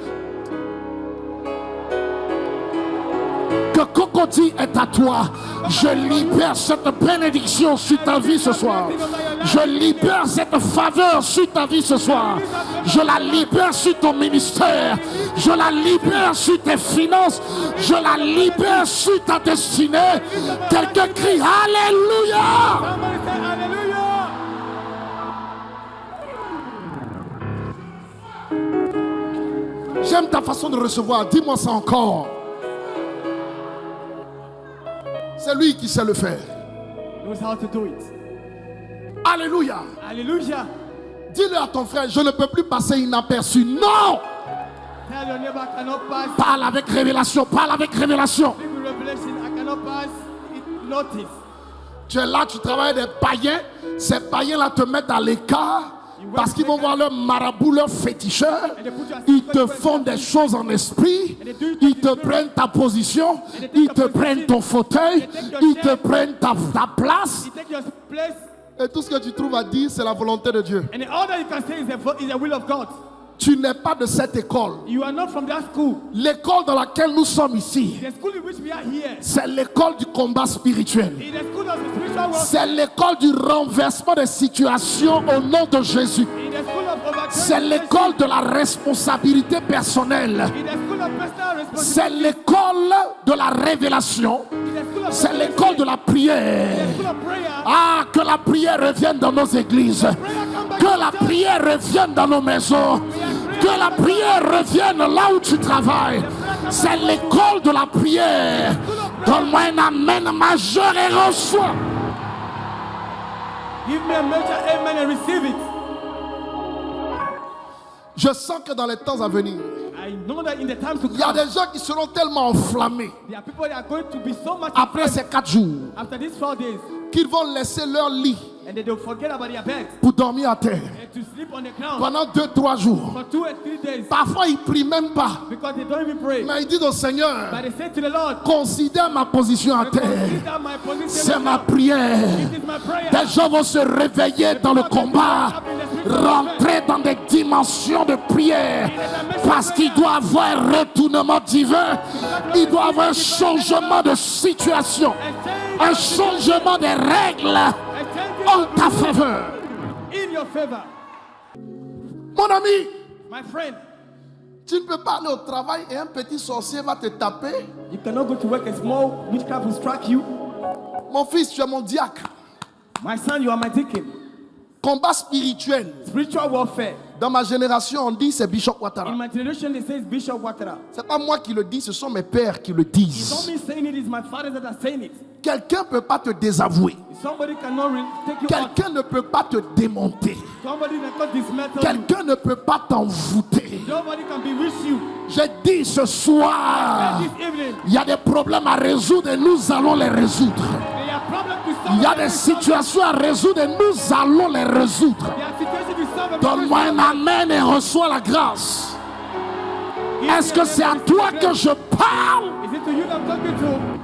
Cocody est à toi. Je libère cette bénédiction sur ta vie ce soir. Je libère cette faveur sur ta vie ce soir. Je la libère sur ton ministère. Je la libère sur tes finances. Je la libère sur ta destinée. Quelqu'un crie Alléluia. Somebody say hallelujah. J'aime ta façon de recevoir. Dis-moi ça encore. C'est lui qui sait le faire. Knows how to do it. Alléluia. Hallelujah. Dis-le à ton frère, je ne peux plus passer inaperçu. Non. Tell your neighbor, I cannot pass. Parle avec révélation. Parle avec révélation. Speak with revelation. I cannot pass it notice. Tu es là, tu travailles avec des païens. Ces païens-là te mettent à l'écart parce qu'ils vont voir leur marabout, leur féticheur. Ils te font des choses en esprit. Ils te prennent ta position. Ils te prennent ton fauteuil. Ils te prennent ta place. You take your place, Et tout ce que tu trouves à dire, c'est la volonté de Dieu. and all that you can say is the will of God. Tu n'es pas de cette école. You are not from that school. L'école dans laquelle nous sommes ici, The school in which we are here. c'est l'école du combat spirituel. In the school of the spiritual world. C'est l'école du renversement des situations au nom de Jésus. In the school of overturning. C'est l'école de la responsabilité personnelle. In the school of personal C'est responsibility. l'école de la révélation. In the school of C'est l'école de la prière. the school of prayer. Ah, que la prière revienne dans nos églises. Que la prière revienne dans nos maisons. Que la prière revienne là où tu travailles. C'est l'école de la prière. Donne-moi un amen majeur et reçois. Give me a major amen and receive it. Je sens que dans les temps à venir, I I know that in the times to Il y a come, des gens qui seront tellement enflammés there are people that are going to be so much après afraid ces 4 jours after these 4 days, qu'ils vont laisser leur lit and they don't forget about their bed pour dormir à terre and to sleep on the ground pendant 2-3 jours. for 2 and 3 days Parfois, ils ne prient même pas. because they don't even pray. Mais ils disent au Seigneur, But they say to the Lord, considère ma position à terre. consider my position. C'est ma now. prière. It is my prayer. Des gens vont se réveiller dans le combat, rentrer dans des dimensions de prière, parce qu'il doit avoir un retournement divin, il doit avoir un changement de situation, un changement des règles en ta faveur. In your favor, Mon ami, my friend, tu ne peux pas aller au travail et un petit sorcier va te taper. you cannot go to work and small witchcraft will strike you. Mon fils, tu es mon diacre. My son, you are my deacon. Combat spirituel. Spiritual warfare. Dans ma génération, on dit c'est Bishop In Ouattara. my generation, they say it's Bishop Ouattara. C'est pas moi qui le dis, ce sont mes pères qui le It's not disent. me saying it, it's my fathers that are saying it. Quelqu'un ne peut pas te désavouer. Somebody cannot take you out. Quelqu'un ne peut pas te démonter. Somebody cannot dismantle you. Quelqu'un ne peut pas t'envoûter. Nobody can bewitch you. J'ai dit ce soir, This evening, il y a des problèmes à résoudre et nous allons les résoudre. there are problems to solve. Il y a des situations à résoudre et nous allons les résoudre. There are situations to solve. Donne-moi un amen et reçois la grâce. Est-ce que c'est à toi que je parle? Is it to you that I'm talking to?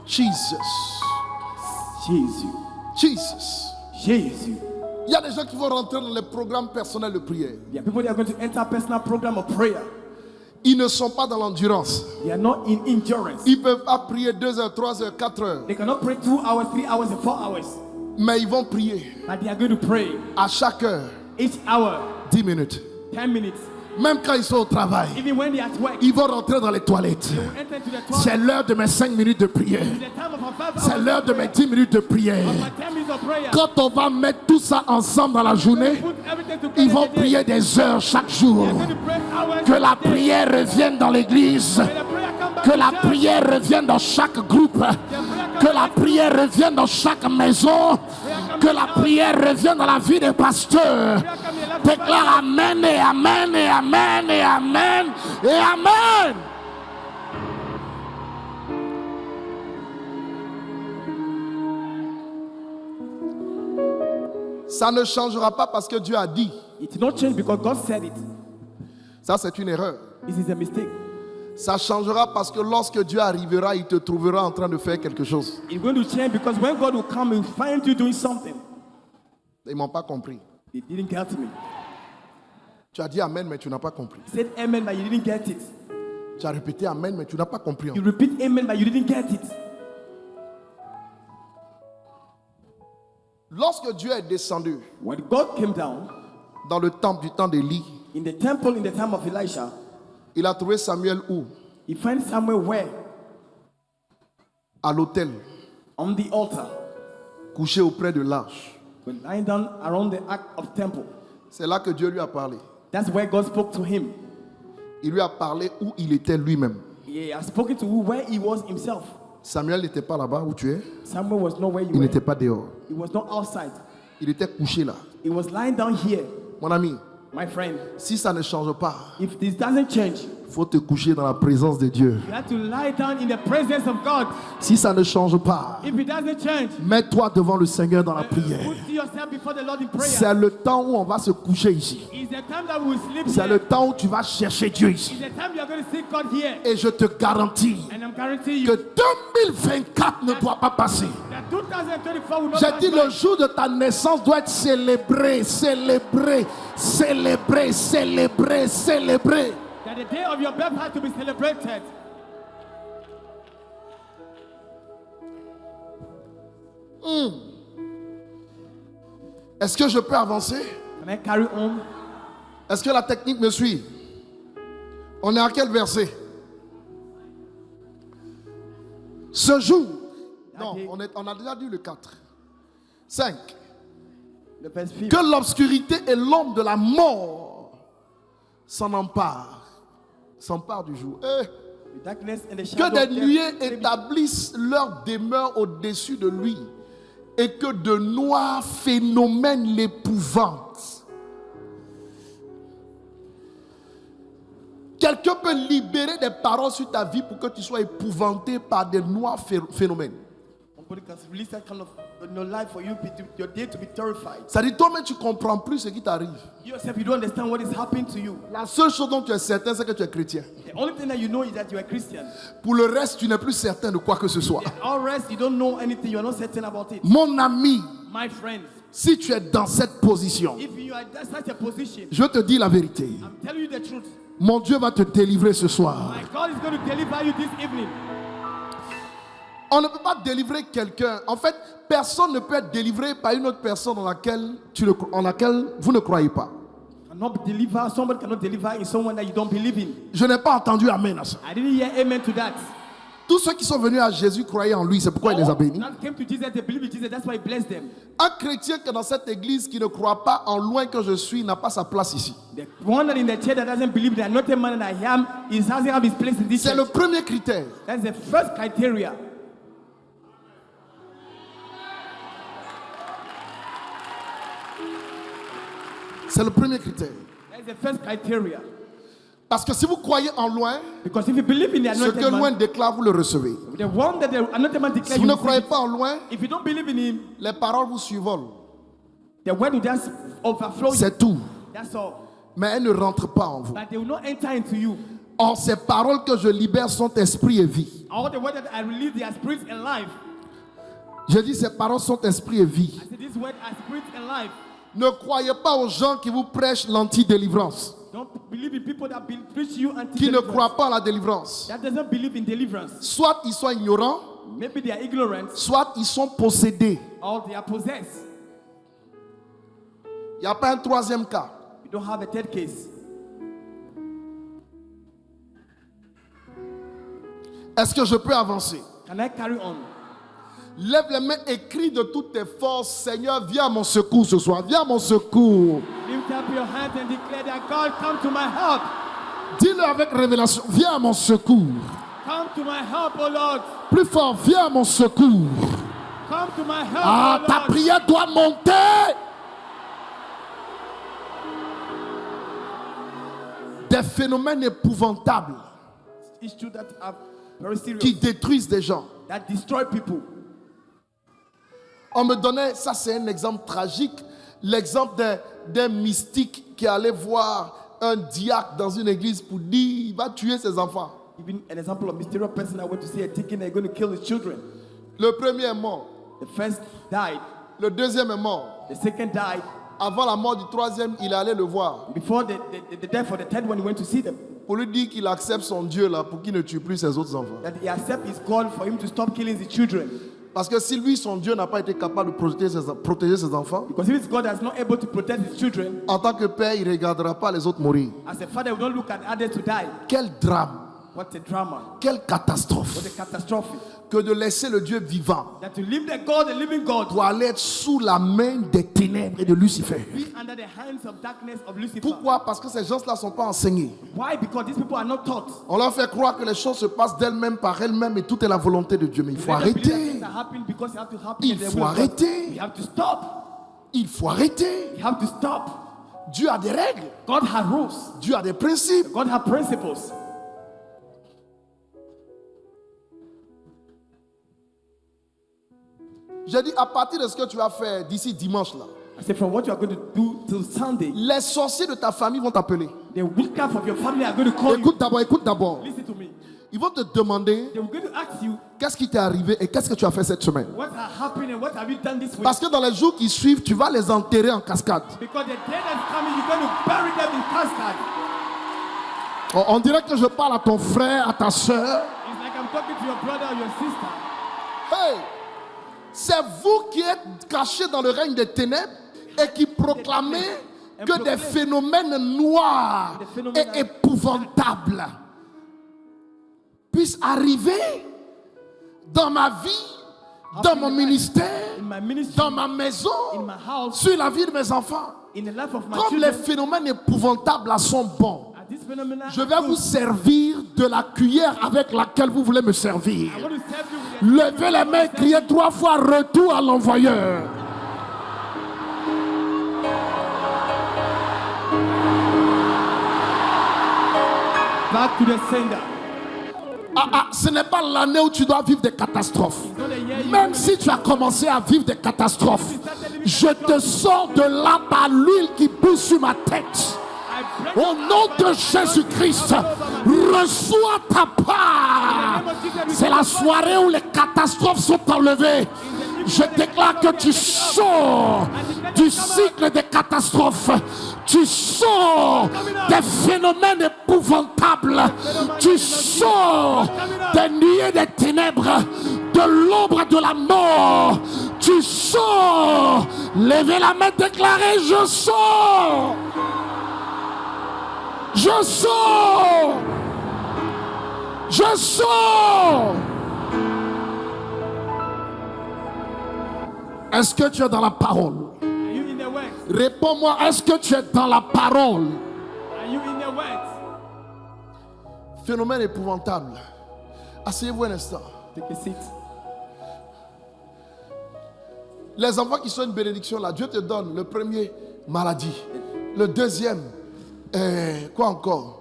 Jesus. Jésus. Jesus. Jésus. Il y a des gens qui vont rentrer dans les programmes personnels de prière. There are people that are going to enter a personal program of prayer. Ils ne sont pas dans l'endurance. They are not in endurance. Ils ne peuvent pas prier 2 heures, 3 heures, 4 heures. They cannot pray 2 hours, 3 hours, and 4 hours. Mais ils vont prier But they are going to pray à chaque heure, each hour, 10 minutes. 10 minutes. Même quand ils sont au travail, Even when they are at work, ils vont rentrer dans les toilettes. they will enter into the toilet. C'est l'heure de mes 5 minutes de prière. It's the time of our 5 C'est hours l'heure of de prayer. mes 10 minutes de prière. My 10 minutes of prayer. Quand on va mettre tout ça ensemble dans la journée, Put everything together ils vont today. prier des heures chaque jour. They're going to pray hours Que la a day. prière revienne dans l'église. May the prayer come back Que to la church. prière revienne dans chaque groupe. Que la prière revienne dans chaque maison. Que la prière revienne dans la vie des pasteurs. Déclare Amen et Amen et Amen et Amen et Amen. Ça ne changera pas parce que Dieu a dit. It did not change because God said it. Ça, c'est une erreur. This is a mistake. Ça changera parce que lorsque Dieu arrivera, il te trouvera en train de faire quelque chose. It's going to change because when God will come and find you doing something, Ils ne m'ont pas compris. they didn't get me. Tu as dit Amen, mais tu n'as pas compris. You said amen, but you didn't get it. Tu as répété Amen, mais tu n'as pas compris. You repeat amen, but you didn't get it. Lorsque Dieu est descendu When God came down dans le temple du temps d'Élie, in the temple in the time of Elisha, il a trouvé Samuel où? he found Samuel where? À l'autel, On the altar, couché auprès de l'arche. when lying down around the ark of temple. C'est là que Dieu lui a parlé. That's where God spoke to him. Il lui a parlé où il était lui-même. He has spoken to where he was himself. Samuel n'était pas là-bas où tu es. Samuel was not where you Il were. n'était pas dehors. He was not outside. Il était couché là. He was lying down here. Mon ami, My friend, si ça ne change pas, if this doesn't change, il faut te coucher dans la présence de Dieu. you have to lie down in the presence of God. Si ça ne change pas, If it doesn't change, mets-toi devant le Seigneur dans la prière. put yourself before the Lord in C'est prayer. le temps où on va se coucher ici. It's the time that we will sleep C'est here. le temps où tu vas chercher Dieu ici. It's the time you are going to seek God here. Et je te garantis And I'm guaranteeing que you 2024 ne doit pas passer. that 2024 will not J'ai pass dit by. le jour de ta naissance doit être célébré, célébré, célébré, célébré, célébré. That the day of your birth had to be celebrated. Est-ce que je peux avancer? Can I carry on? Est-ce que la technique me suit? On est à quel verset? Ce jour. Non, on a déjà dit le 4. 5. The verse 5. Que l'obscurité et l'ombre de la mort s'en emparent du jour. The darkness and the shadow Que of des death nuées may be- établissent leur demeure au-dessus de lui et que de noirs phénomènes l'épouvantent. Quelqu'un peut libérer des paroles sur ta vie pour que tu sois épouvanté par des noirs phénomènes. Somebody can release that kind of in your life for you, your day to be terrified. Ça dit, toi-même, tu ne comprends plus ce qui t'arrive. You yourself, you don't understand what is happening to you. La seule chose dont tu es certain, c'est que tu es chrétien. The only thing that you know is that you are Christian. Pour le reste, tu n'es plus certain de quoi que ce soit. All rest, you don't know anything. You are not certain about it. Mon ami, My friends, si tu es dans cette position, if you are in such a position, je te dis la vérité. I'm telling you the truth. Mon Dieu va te délivrer ce soir. My God is going to deliver you this evening. On ne peut pas délivrer quelqu'un. En fait, personne ne peut être délivré par une autre personne en laquelle vous ne croyez pas. Somebody cannot deliver in someone that you don't believe in. Je n'ai pas entendu amen à ça. I didn't hear amen to that. Tous ceux qui sont venus à Jésus croyaient en lui, c'est pourquoi il les a bénis. That came to Jesus, they believe in Jesus, that's why he blessed them. Un chrétien qui est dans cette église qui ne croit pas en loin que je suis n'a pas sa place ici. The one that in the church that doesn't believe that not a man that I am doesn't have his place in this C'est church. le premier critère. That's the first criteria. C'est le premier critère. That's the first criteria. Parce que si vous croyez en loin, Because if you believe in the ce anointed que loin man, déclare, vous le recevez. the one that the anointed man declares, Si vous ne you croyez receive pas en loin, it. If you don't believe in him, les paroles vous survolent. the word will just overflow you. C'est tout. That's all. Mais elles ne rentrent pas en vous. But they will not enter into you. Or, ces paroles que je libère sont esprit et vie. All the words that I release, they are spirit and life. Je dis ces paroles sont esprit et vie. I said this word are spirit and life. Ne croyez pas aux gens qui vous prêchent l'anti-délivrance, Don't believe in people that preach you anti qui ne croient pas à la délivrance. That doesn't believe in deliverance. Soit ils sont ignorants, Maybe they are ignorant soit ils sont possédés. or they are possessed. Il n'y a pas un troisième cas. You don't have a third case. Est-ce que je peux avancer? Can I carry on? Lève les mains et crie de toutes tes forces, Seigneur, viens à mon secours ce soir. Viens à mon secours. Lift up your hands and declare that God, come to my help. Dis-le avec révélation, viens à mon secours. Come to my help, O Lord. Plus fort, viens à mon secours. Come to my help, Ah, O ta Lord. prière doit monter. Des phénomènes épouvantables Issues that are very serious, qui détruisent des gens. that destroy people. On me donnait, ça c'est un exemple tragique, l'exemple d'un mystique qui allait voir un diacre dans une église pour dire il va tuer ses enfants. Even an example of mysterious person that went to see a deacon, they're going to kill his children. Le premier est mort, The first died, le deuxième est mort. the second died. Avant la mort du troisième, il allait le voir Before the death for the third one, he went to see them. pour lui dire qu'il accepte son Dieu là pour qu'il ne tue plus ses autres enfants. That he accept his call for him to stop killing his children. Parce que si lui, son Dieu, n'a pas été capable de protéger ses enfants, Because if it's God that's not able to protect his children, en tant que père, il ne regardera pas les autres mourir. as a father, we don't look at others to die. Quel drame, What a drama. quelle catastrophe What a catastrophe. que de laisser le Dieu vivant That to leave the God, the living God, pour aller être sous la main des ténèbres et de Lucifer. be under the hands of darkness of Lucifer. Pourquoi? Parce que ces gens-là ne sont pas enseignés. Why? Because these people are not taught. On leur fait croire que les choses se passent d'elles-mêmes par elles-mêmes et tout est la volonté de Dieu. Mais il faut They don't believe that arrêter. things are happening because they have to happen Il in the faut will of God. arrêter. We have to stop. Il faut arrêter. We have to stop. Dieu a des règles. God has rules. Dieu a des principes. God has principles. J'ai dit à partir de ce que tu vas faire d'ici dimanche là, I said, from what you are going to do till Sunday, les sorciers de ta famille vont t'appeler. the witchcraft of your family are going to call you. Écoute d'abord. Listen to me. Ils vont te demander They were going to ask you, qu'est-ce qui t'est arrivé et qu'est-ce que tu as fait cette semaine. what has happened and what have you done this week? Parce que dans les jours qui suivent, tu vas les enterrer en cascade. Because the day that's coming, you're going to bury them in cascade. On dirait que je parle à ton frère, à ta soeur. It's like I'm talking to your brother or your sister. Hey, c'est vous qui êtes cachés dans le règne des ténèbres et qui proclamez que des phénomènes noirs et épouvantables puissent arriver dans ma vie, dans mon ministère, In my ministry, dans ma maison, in my house, sur la vie de mes enfants. in the life of my Comme children. les phénomènes épouvantables là sont bons, At this phenomenon, je vais vous servir de la cuillère avec laquelle vous voulez me servir. I want to serve you with Levez les mains, criez 3 fois retour à l'envoyeur. Back to the sender. Ce n'est pas l'année où tu dois vivre des catastrophes. Même si tu as commencé à vivre des catastrophes, je te sors de là par l'huile qui pousse sur ma tête. Au nom de Jésus-Christ, reçois ta part. C'est la soirée où les catastrophes sont enlevées. Je déclare que tu sors du cycle des catastrophes. Tu sors des phénomènes épouvantables. Tu sors des nuées des ténèbres, de l'ombre de la mort. Tu sors. Levez la main, déclarez, je sors. Je sors. Je sors. Est-ce que tu es dans la parole? Réponds-moi, est-ce que tu es dans la parole? Phénomène épouvantable. Asseyez-vous un instant. Take a seat. Les enfants qui sont une bénédiction là, Dieu te donne le premier, maladie. Le deuxième, quoi encore?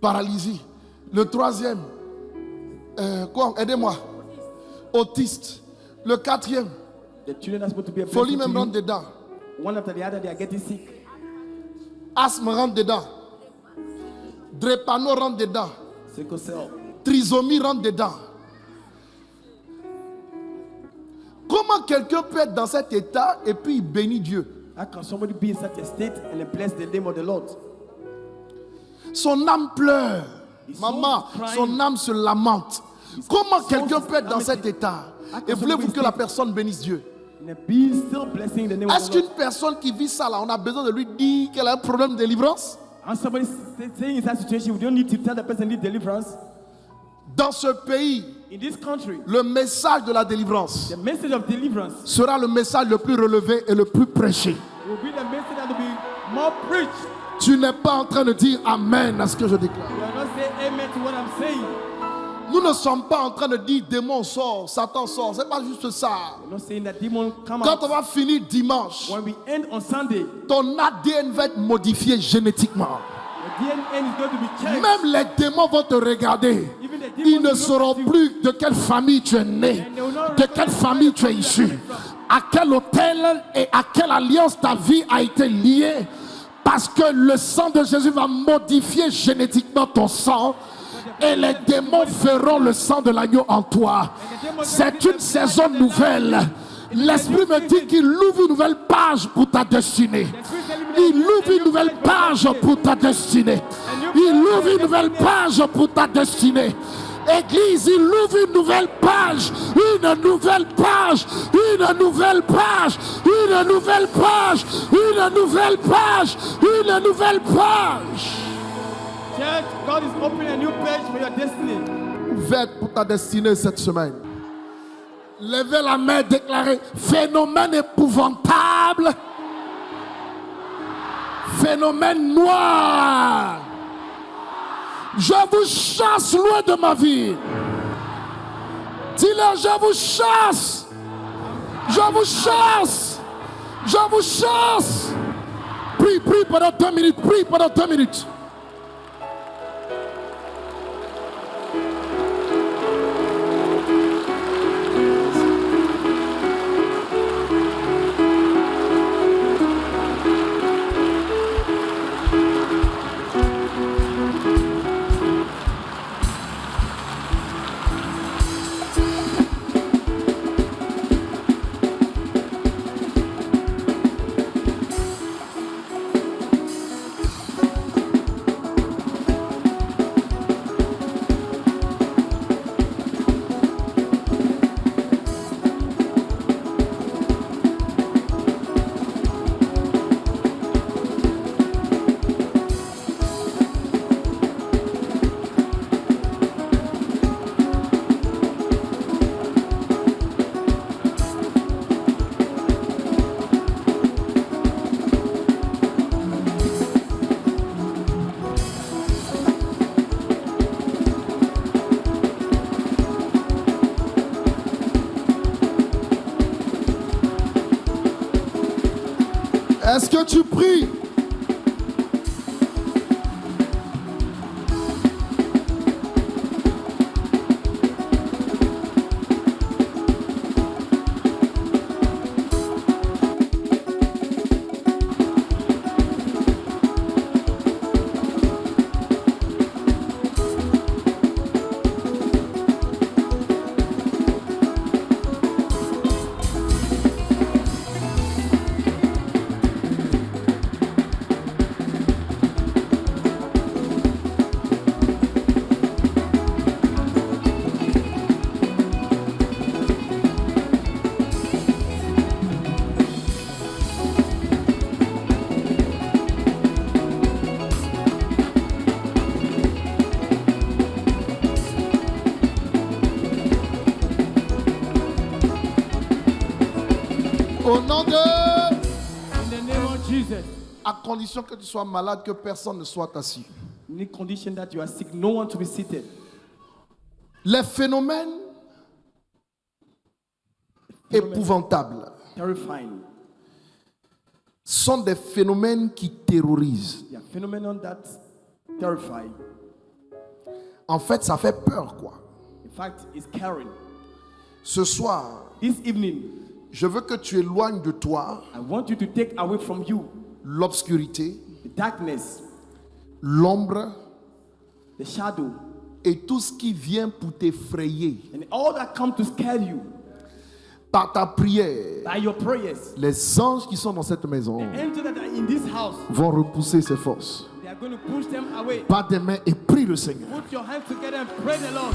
Paralysie. Le troisième, quoi? Aidez-moi. Autiste. Le quatrième, The children are supposed to be a folie blessing to même you. rentre dedans. One after the other, they are getting sick. Asthme rentre dedans. Drépano rentre dedans. Sickle cell. Trisomie rentre dedans. Comment quelqu'un peut être dans cet état et puis il bénit Dieu? How can somebody be in such a state and then bless the name of the Lord? Son âme pleure. His Maman, soul crying. son âme se lamente. Comment soul quelqu'un is peut être dans lamenting. cet état? How can Et voulez-vous somebody que la stay- personne bénisse Dieu? And be still blessing the name of Est-ce the qu'une Lord. personne qui vit ça là, on a besoin de lui dire qu'elle a un problème de délivrance? And somebody saying in that situation, we don't need to tell the person need deliverance. Dans ce pays, In this country, le message de la délivrance the message of deliverance sera le message le plus relevé et le plus prêché. will be the message that will be more preached. Tu n'es pas en train de dire Amen à ce que je déclare. You are not saying amen to what I'm saying. Nous ne sommes pas en train de dire démon sort, Satan sort. C'est pas juste ça. I'm not saying that demon come Quand on out. va finir dimanche, When we end on Sunday, ton ADN va être modifié génétiquement. the DNA is going to be changed. Même les démons vont te regarder. Even the Ils demons ne will sauront not see you. plus de quelle famille tu es né, de quelle famille tu es issu, à quel hôtel et à quelle alliance ta vie a été liée. Parce que le sang de Jésus va modifier génétiquement ton sang. Et les démons feront le sang de l'agneau en toi. C'est une saison nouvelle. L'Esprit me dit qu'il ouvre une nouvelle page pour ta destinée. Il ouvre une nouvelle page pour ta destinée. Il ouvre une nouvelle page pour ta destinée. Église, il ouvre une nouvelle page, une nouvelle page, une nouvelle page, une nouvelle page, une nouvelle page, une nouvelle page. Church, God is opening a new page for your destiny. Ouverte pour ta destinée cette semaine. Levez la main, déclarez phénomène épouvantable, phénomène noir. Je vous chasse loin de ma vie. Dis-leur, je vous chasse. Je vous chasse. Je vous chasse. Prie, prie pendant 2 minutes. Prie pendant 2 minutes. Est-ce que tu pries? Au nom de... In the name of Jesus. À condition que tu sois malade, que personne ne soit assis. In the condition that you are sick, no one to be seated. Les phénomènes épouvantables Terrifying. sont des phénomènes qui terrorisent. They are phenomenon that terrify. En fait, ça fait peur, quoi. In fact, it's carrying. Ce soir, This evening, je veux que tu éloignes de toi I want you to take away from you l'obscurité, the darkness, l'ombre the shadow, et tout ce qui vient pour t'effrayer. and all that come to scare you. Par ta prière, By your prayers, les anges qui sont dans cette maison the angels that are in this house, vont repousser ces forces. they are going to push them away. Pas des mains et prie le Seigneur. Put your hands together and pray the Lord.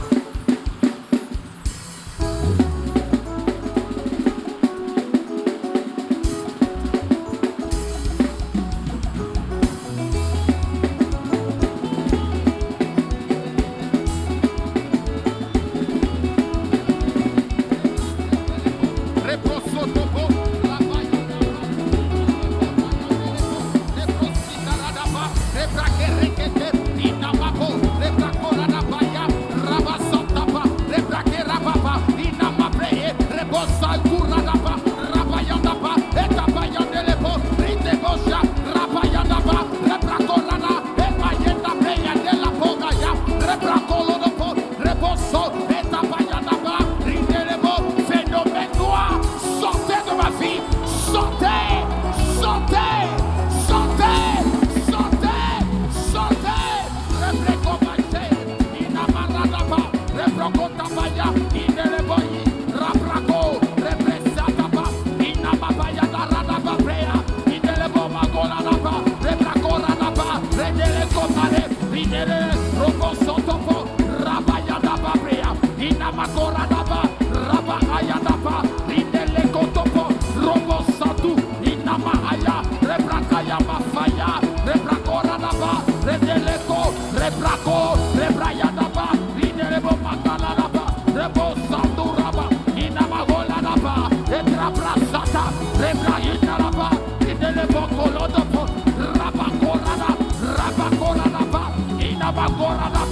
Rabakora,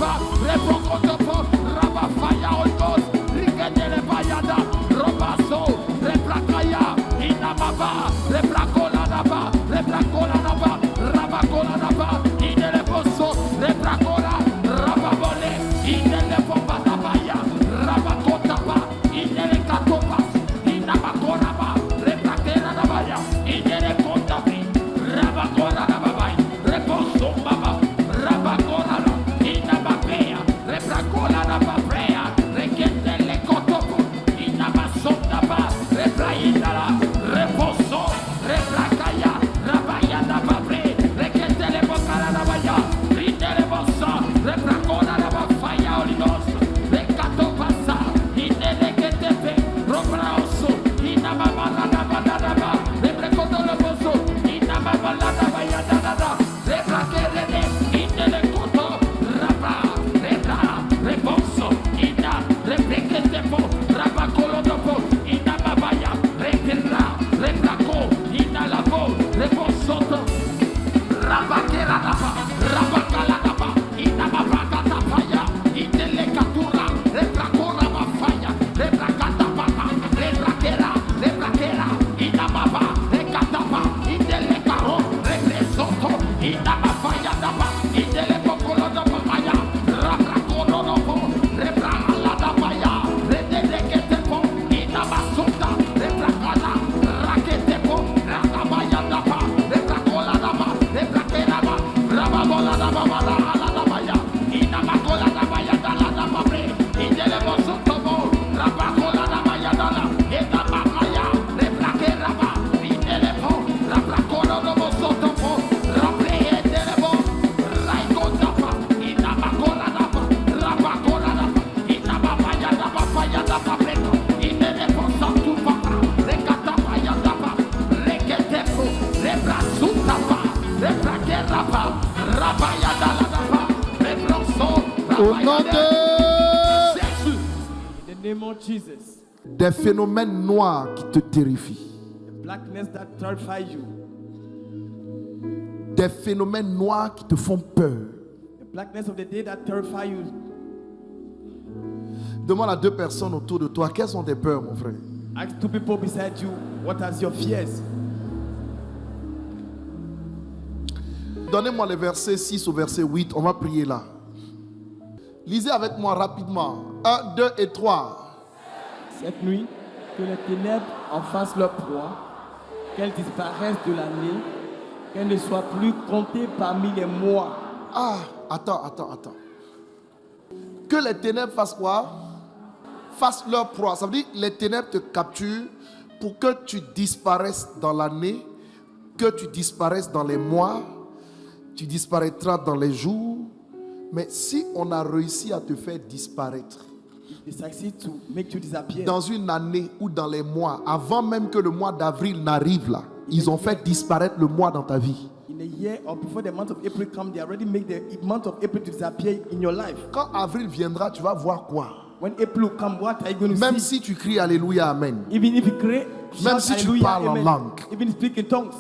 Au nom de Jésus. In the name of Jesus. des phénomènes noirs qui te terrifient. The blackness that terrifies you. Des phénomènes noirs qui te font peur. The blackness of the day that terrifies you. Demande à deux personnes autour de toi, quelles sont tes peurs, mon frère? Ask two people beside you, what are your fears? Donnez-moi les versets 6 au verset 8, on va prier là. Lisez avec moi rapidement. 1, 2 et 3. Cette nuit, que les ténèbres en fassent leur proie, qu'elles disparaissent de l'année, qu'elles ne soient plus comptées parmi les mois. Ah, attends. Que les ténèbres fassent quoi? Fassent leur proie. Ça veut dire que les ténèbres te capturent pour que tu disparaisses dans l'année, que tu disparaisses dans les mois, tu disparaîtras dans les jours. Mais si on a réussi à te faire disparaître They succeed to make you disappear. dans une année ou dans les mois, avant même que le mois d'avril n'arrive là, ils ont fait disparaître le mois dans ta vie. In a year or before the month of April comes, they already make the month of April to disappear in your life. Quand avril viendra, tu vas voir quoi? When April comes, what are you going to Même see? si tu cries Alléluia, Amen. Even if you create, Même shout si tu hallelujah, parles en amen. langue. Even speak in tongues.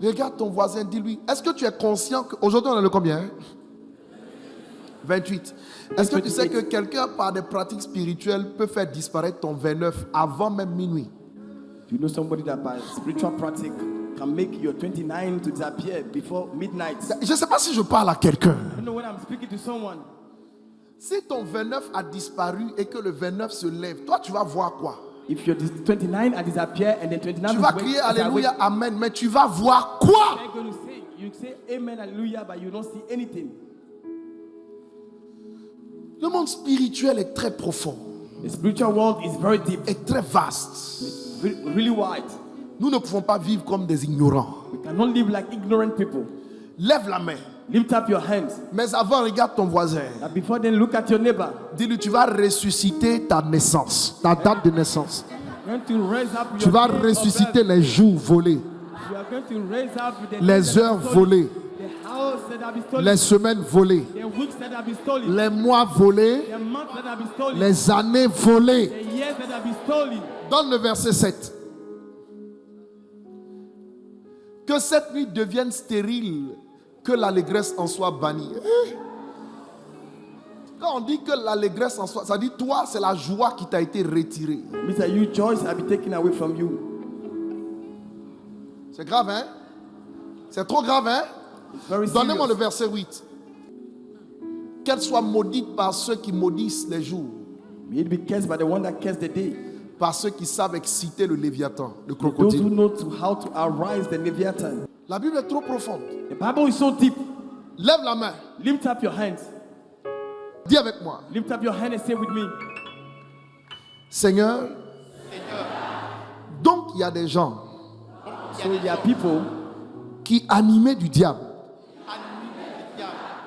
Regarde ton voisin, dis-lui, est-ce que tu es conscient qu'aujourd'hui on est le combien? 28. Est-ce que tu sais que quelqu'un par des pratiques spirituelles peut faire disparaître ton 29 avant même minuit? You know somebody that by spiritual practice can make your 29 to disappear before midnight. Je ne sais pas si je parle à quelqu'un. I don't know when I'm speaking to someone. Si ton 29 a disparu et que le 29 se lève, toi tu vas voir quoi? If your 29 are disappear and then 29 Tu is vas wake- crier is awake, Alléluia, Amen, mais tu vas voir quoi? what are you going to say? You say amen, hallelujah, but you don't see anything. Le monde spirituel est très profond, The spiritual world is very deep, est très vaste. really wide. Nous ne pouvons pas vivre comme des ignorants. We cannot live like ignorant people. Lève la main. Lift up your hands. Mais avant, regarde ton voisin. But before then, look at your neighbor. Dis-lui, tu vas ressusciter ta naissance, ta date de naissance. You're going to raise up your Tu vas date of ressusciter birth. les jours volés, You are going to raise up the les days that heures have been stolen, volées, the house that have been stolen, les semaines volées, the weeks that have been stolen, les mois volés, the months that have been stolen, les années volées. the years that have been stolen. Donne le verset 7. Que cette nuit devienne stérile, que l'allégresse en soit bannie. Quand on dit que l'allégresse en soit, ça dit toi, c'est la joie qui t'a été retirée. Mr. You joys have been taken away from you. C'est grave, hein? C'est trop grave, hein? It's very Donnez-moi le serious. verset 8. Qu'elle soit maudite par ceux qui maudissent les jours, May it be cursed by the one that cursed the day. par ceux qui savent exciter le léviathan, le Those who crocodile. know how to arise the Leviathan. La Bible est trop profonde. The Bible is so deep. Lève la main. Lift up your hands. Dis avec moi. Lift up your hand and say with me. Seigneur, donc il y a des gens So there are people qui, animés du diable,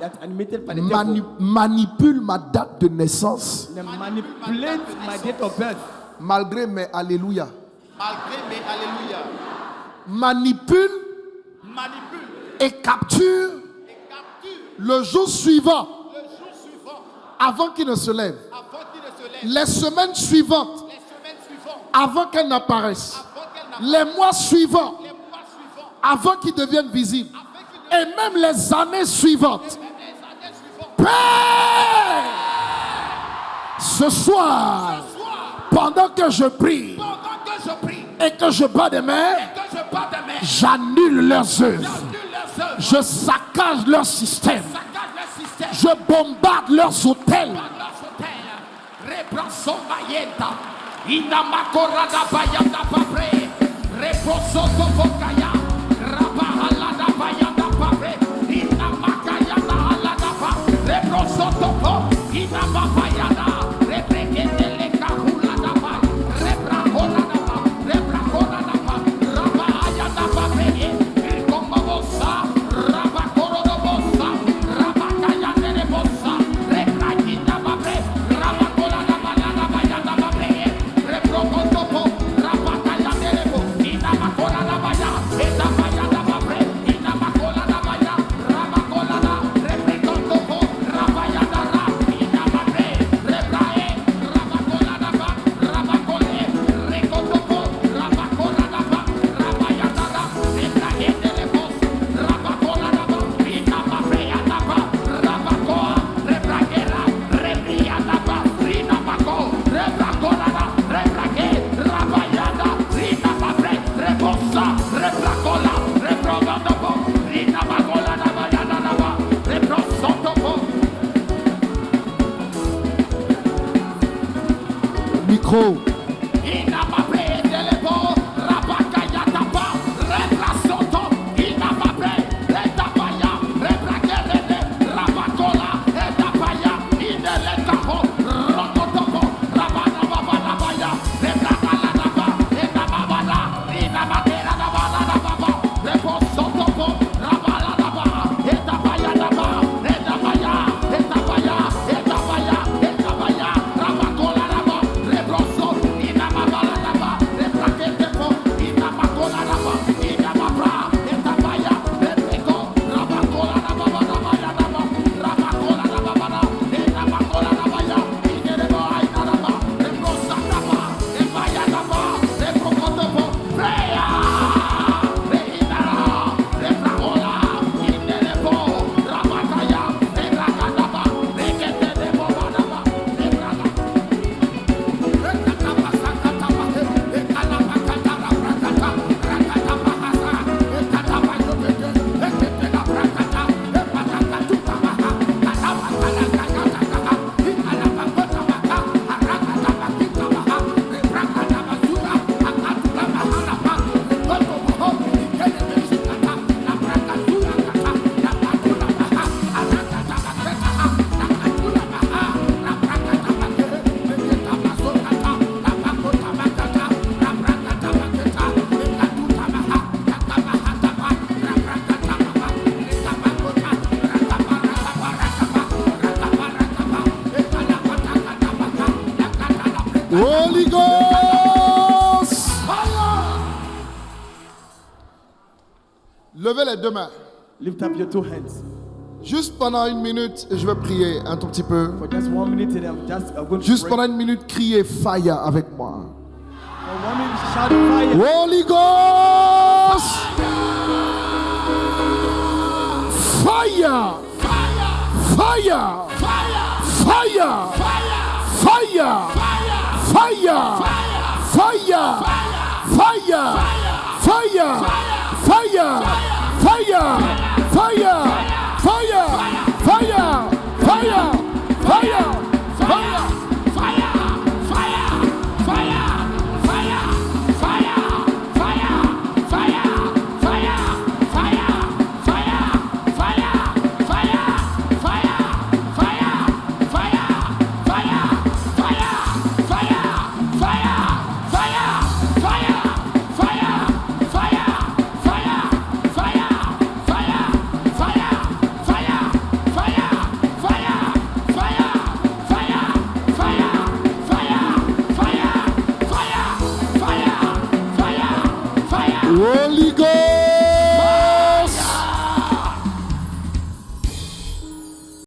that animated by the devil. manipulent ma date de naissance They manipulate my date of birth. malgré mes alléluia. Malgré mes alléluia. Manipulent et capturent Et capture le jour suivant le jour suivant, avant qu'il ne se lève. avant qu'il ne se lève, Les semaines suivantes les semaines suivantes, avant qu'elle n'apparaisse. avant qu'elle n'apparaisse, Les mois suivants les mois suivants, avant qu'ils deviennent visibles. afin qu'il ne Et même les années suivantes. même les années suivantes. Père, ce soir, pendant que je prie Pendant que je prie et que je bats des mains, et que je bats des mains, j'annule leurs œuvres. j'annule leurs œuvres, Je saccage leur système. saccage le système, Je bombarde leurs hôtels. par leurs hôtels, reprends Mayenta, Inamakora Bayanda Pabre, reprends Tofokaya, Rabahalada Bayanda Pabre, Inamakaya Halada Pa, reprends Topo, Inamabayada, Reprekete Lekahulada Pa, Repraholada Pa, Repraholada Pa, Rabahayada Pabre, Komobosa, Rabakorobosa, Rabakaya Nerebosa, Reprakita Pabre, Rabakolada Bayada Bayada Pabre, Reprokotopo, Rabakaya Nerebo, Inamakora Baya, trop. Holy Ghost! Levez les deux mains. Lift up your two hands. Juste pendant une minute, je vais prier un tout petit peu. For just 1 minute, and I'm just going to Juste pray. pendant une minute, criez fire avec moi. For 1 minute, shout fire. Holy Ghost! Fire! Fire! Fire! Fire! Fire! Fire! Fire! Fire! Fire! Fire! Fire! Fire! Fire! Fire! Fire! Fire! Holy Ghost!